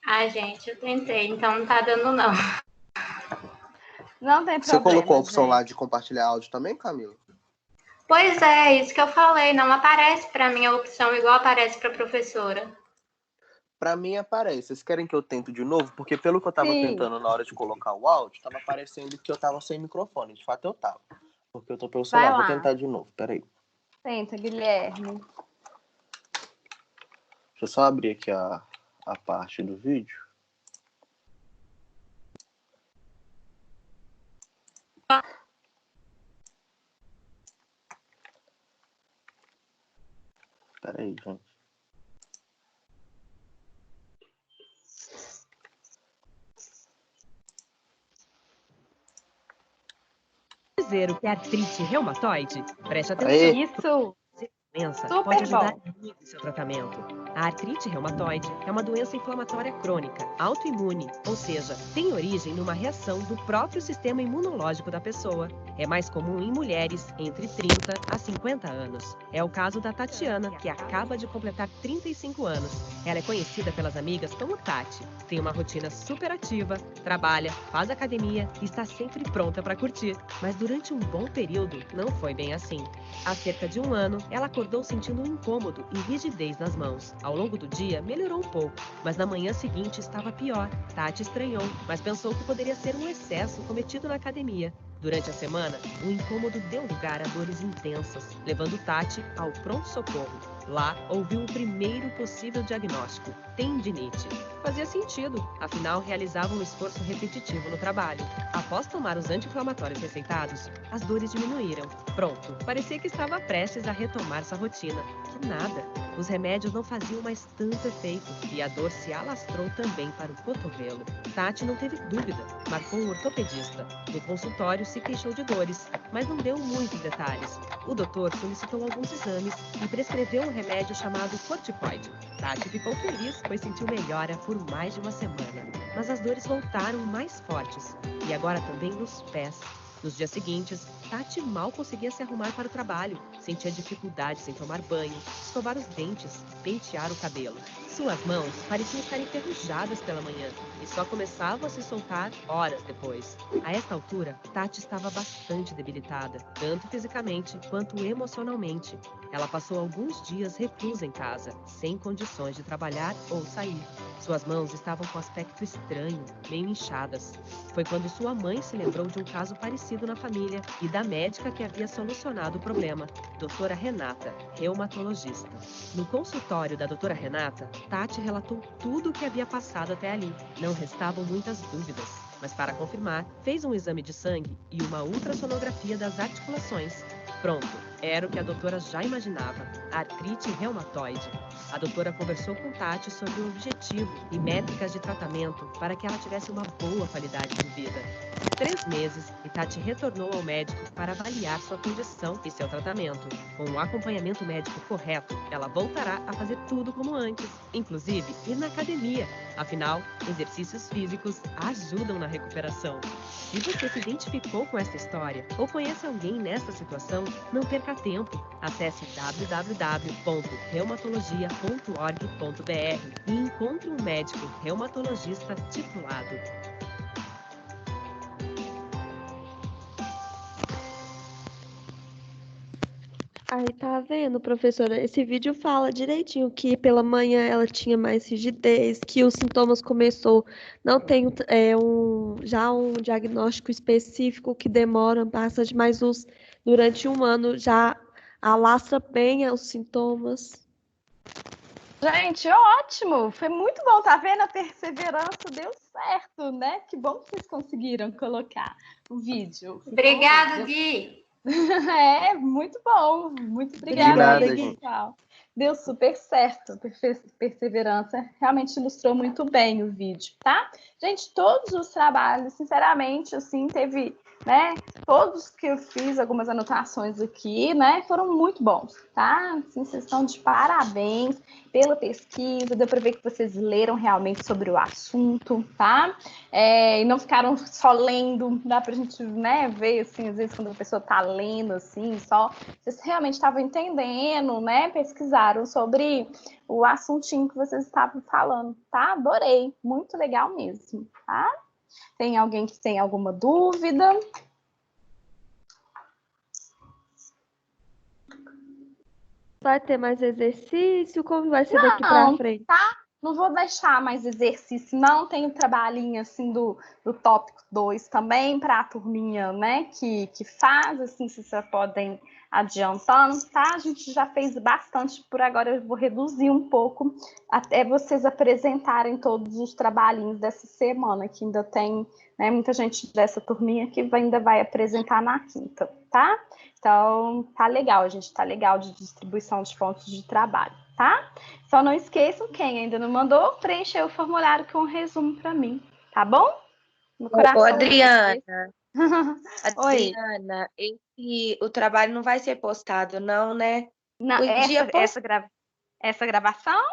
G: Ai, gente, eu tentei, então não tá dando, não.
A: Não tem problema.
F: Você colocou a opção
A: gente.
F: lá de compartilhar áudio também, Camila?
G: Pois é, isso que eu falei. Não aparece pra mim a opção igual aparece pra professora.
F: Pra mim aparece. Vocês querem que eu tente de novo? Porque pelo que eu tava tentando na hora de colocar o áudio, tava aparecendo que eu tava sem microfone. De fato, eu tava. Porque eu tô pelo celular. Vou tentar de novo. Peraí.
A: Tenta, Guilherme.
F: Deixa eu só abrir aqui a parte do vídeo. Peraí, gente.
N: Dizer o que é artrite reumatoide? Preste atenção.
F: Aê.
A: Isso.
N: Doença
A: Super
N: pode ajudar
A: bom.
N: muito no seu tratamento. A artrite reumatoide é uma doença inflamatória crônica, autoimune, ou seja, tem origem numa reação do próprio sistema imunológico da pessoa. É mais comum em mulheres entre 30 a 50 anos. É o caso da Tatiana, que acaba de completar 35 anos. Ela é conhecida pelas amigas como Tati. Tem uma rotina super ativa, trabalha, faz academia e está sempre pronta para curtir. Mas durante um bom período, não foi bem assim. Há cerca de um ano, ela acordou sentindo um incômodo e rigidez nas mãos. Ao longo do dia, melhorou um pouco, mas na manhã seguinte estava pior. Tati estranhou, mas pensou que poderia ser um excesso cometido na academia. Durante a semana, o incômodo deu lugar a dores intensas, levando Tati ao pronto-socorro. Lá, ouviu o primeiro possível diagnóstico, tendinite. Fazia sentido, afinal realizava um esforço repetitivo no trabalho. Após tomar os anti-inflamatórios receitados, as dores diminuíram. Pronto, parecia que estava prestes a retomar sua rotina. Que nada! Os remédios não faziam mais tanto efeito e a dor se alastrou também para o cotovelo. Tati não teve dúvida, marcou um ortopedista. No consultório se queixou de dores, mas não deu muitos detalhes. O doutor solicitou alguns exames e prescreveu um remédio chamado corticoide. Tati ficou feliz, pois sentiu melhora por mais de uma semana. Mas as dores voltaram mais fortes. E agora também nos pés. Nos dias seguintes, Tati mal conseguia se arrumar para o trabalho, sentia dificuldades em tomar banho, escovar os dentes, pentear o cabelo. Suas mãos pareciam estar enferrujadas pela manhã e só começavam a se soltar horas depois. A esta altura, Tati estava bastante debilitada, tanto fisicamente quanto emocionalmente. Ela passou alguns dias reclusa em casa, sem condições de trabalhar ou sair. Suas mãos estavam com aspecto estranho, meio inchadas. Foi quando sua mãe se lembrou de um caso parecido na família e da médica que havia solucionado o problema, doutora Renata, reumatologista. No consultório da doutora Renata, Tati relatou tudo o que havia passado até ali. Não restavam muitas dúvidas, mas para confirmar, fez um exame de sangue e uma ultrassonografia das articulações. Pronto, era o que a doutora já imaginava, artrite reumatoide. A doutora conversou com Tati sobre o objetivo e métricas de tratamento para que ela tivesse uma boa qualidade de vida. 3 meses e Tati retornou ao médico para avaliar sua condição e seu tratamento. Com o acompanhamento médico correto, ela voltará a fazer tudo como antes, inclusive ir na academia. Afinal, exercícios físicos ajudam na recuperação. Se você se identificou com essa história ou conhece alguém nessa situação, não perca tempo. Acesse www.reumatologia.org.br e encontre um médico reumatologista titulado.
K: Aí tá vendo, professora? Esse vídeo fala direitinho que pela manhã ela tinha mais rigidez, que os sintomas começou, não tem já um diagnóstico específico que demora bastante, mas durante um ano já alastra bem os sintomas.
A: Gente, ótimo! Foi muito bom, tá vendo? A perseverança deu certo, né? Que bom que vocês conseguiram colocar o vídeo.
G: Obrigada, Gui!
A: É, muito bom. Muito obrigada, Gui. Deu super certo. Perseverança realmente ilustrou muito bem o vídeo, tá? Gente, todos os trabalhos, sinceramente, assim, teve, né? Todos que eu fiz, algumas anotações aqui, né? Foram muito bons, tá? Assim, vocês estão de parabéns pela pesquisa. Deu para ver que vocês leram realmente sobre o assunto, tá? E não ficaram só lendo, dá pra gente, né, ver, assim, às vezes quando a pessoa tá lendo, assim, só, vocês realmente estavam entendendo, né, pesquisaram sobre o assuntinho que vocês estavam falando, tá? Adorei, muito legal mesmo, tá? Tem alguém que tem alguma dúvida?
K: Vai ter mais exercício? Como vai ser daqui pra frente?
A: Tá? Não vou deixar mais exercício, não. Tem o trabalhinho, assim, do tópico 2 também, para a turminha, né, que faz, assim, vocês já podem adiantando, tá? A gente já fez bastante, por agora eu vou reduzir um pouco, até vocês apresentarem todos os trabalhinhos dessa semana, que ainda tem, né, muita gente dessa turminha que ainda vai apresentar na quinta, tá? Então, tá legal, a gente tá legal de distribuição de pontos de trabalho, tá? Só não esqueçam, quem ainda não mandou, preencher o formulário com um resumo para mim, tá bom?
G: No coração. Ô, Adriana, Adriana, o trabalho não vai ser postado, não, né?
A: Não, essa gravação?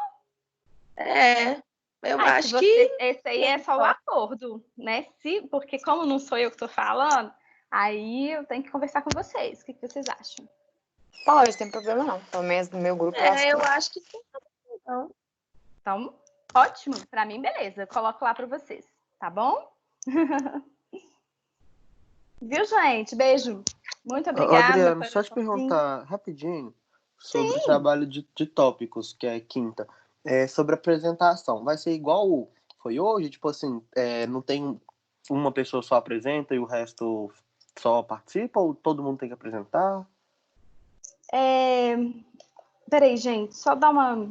A: Eu acho que... Esse aí é só o acordo, né? Porque como não sou eu que estou falando, aí eu tenho que conversar com vocês. O que vocês acham?
B: Pode, não tem problema não. Pelo menos no meu grupo.
G: Eu acho que não.
A: Então, ótimo. Para mim, beleza. Eu coloco lá para vocês, tá bom? Viu, gente? Beijo. Muito obrigada.
F: Adriana, só te perguntar rapidinho sobre o trabalho de tópicos, que é quinta. Sobre a apresentação. Vai ser igual foi hoje? Tipo assim, não tem uma pessoa só apresenta e o resto só participa? Ou todo mundo tem que apresentar?
A: Peraí, gente. Só dar uma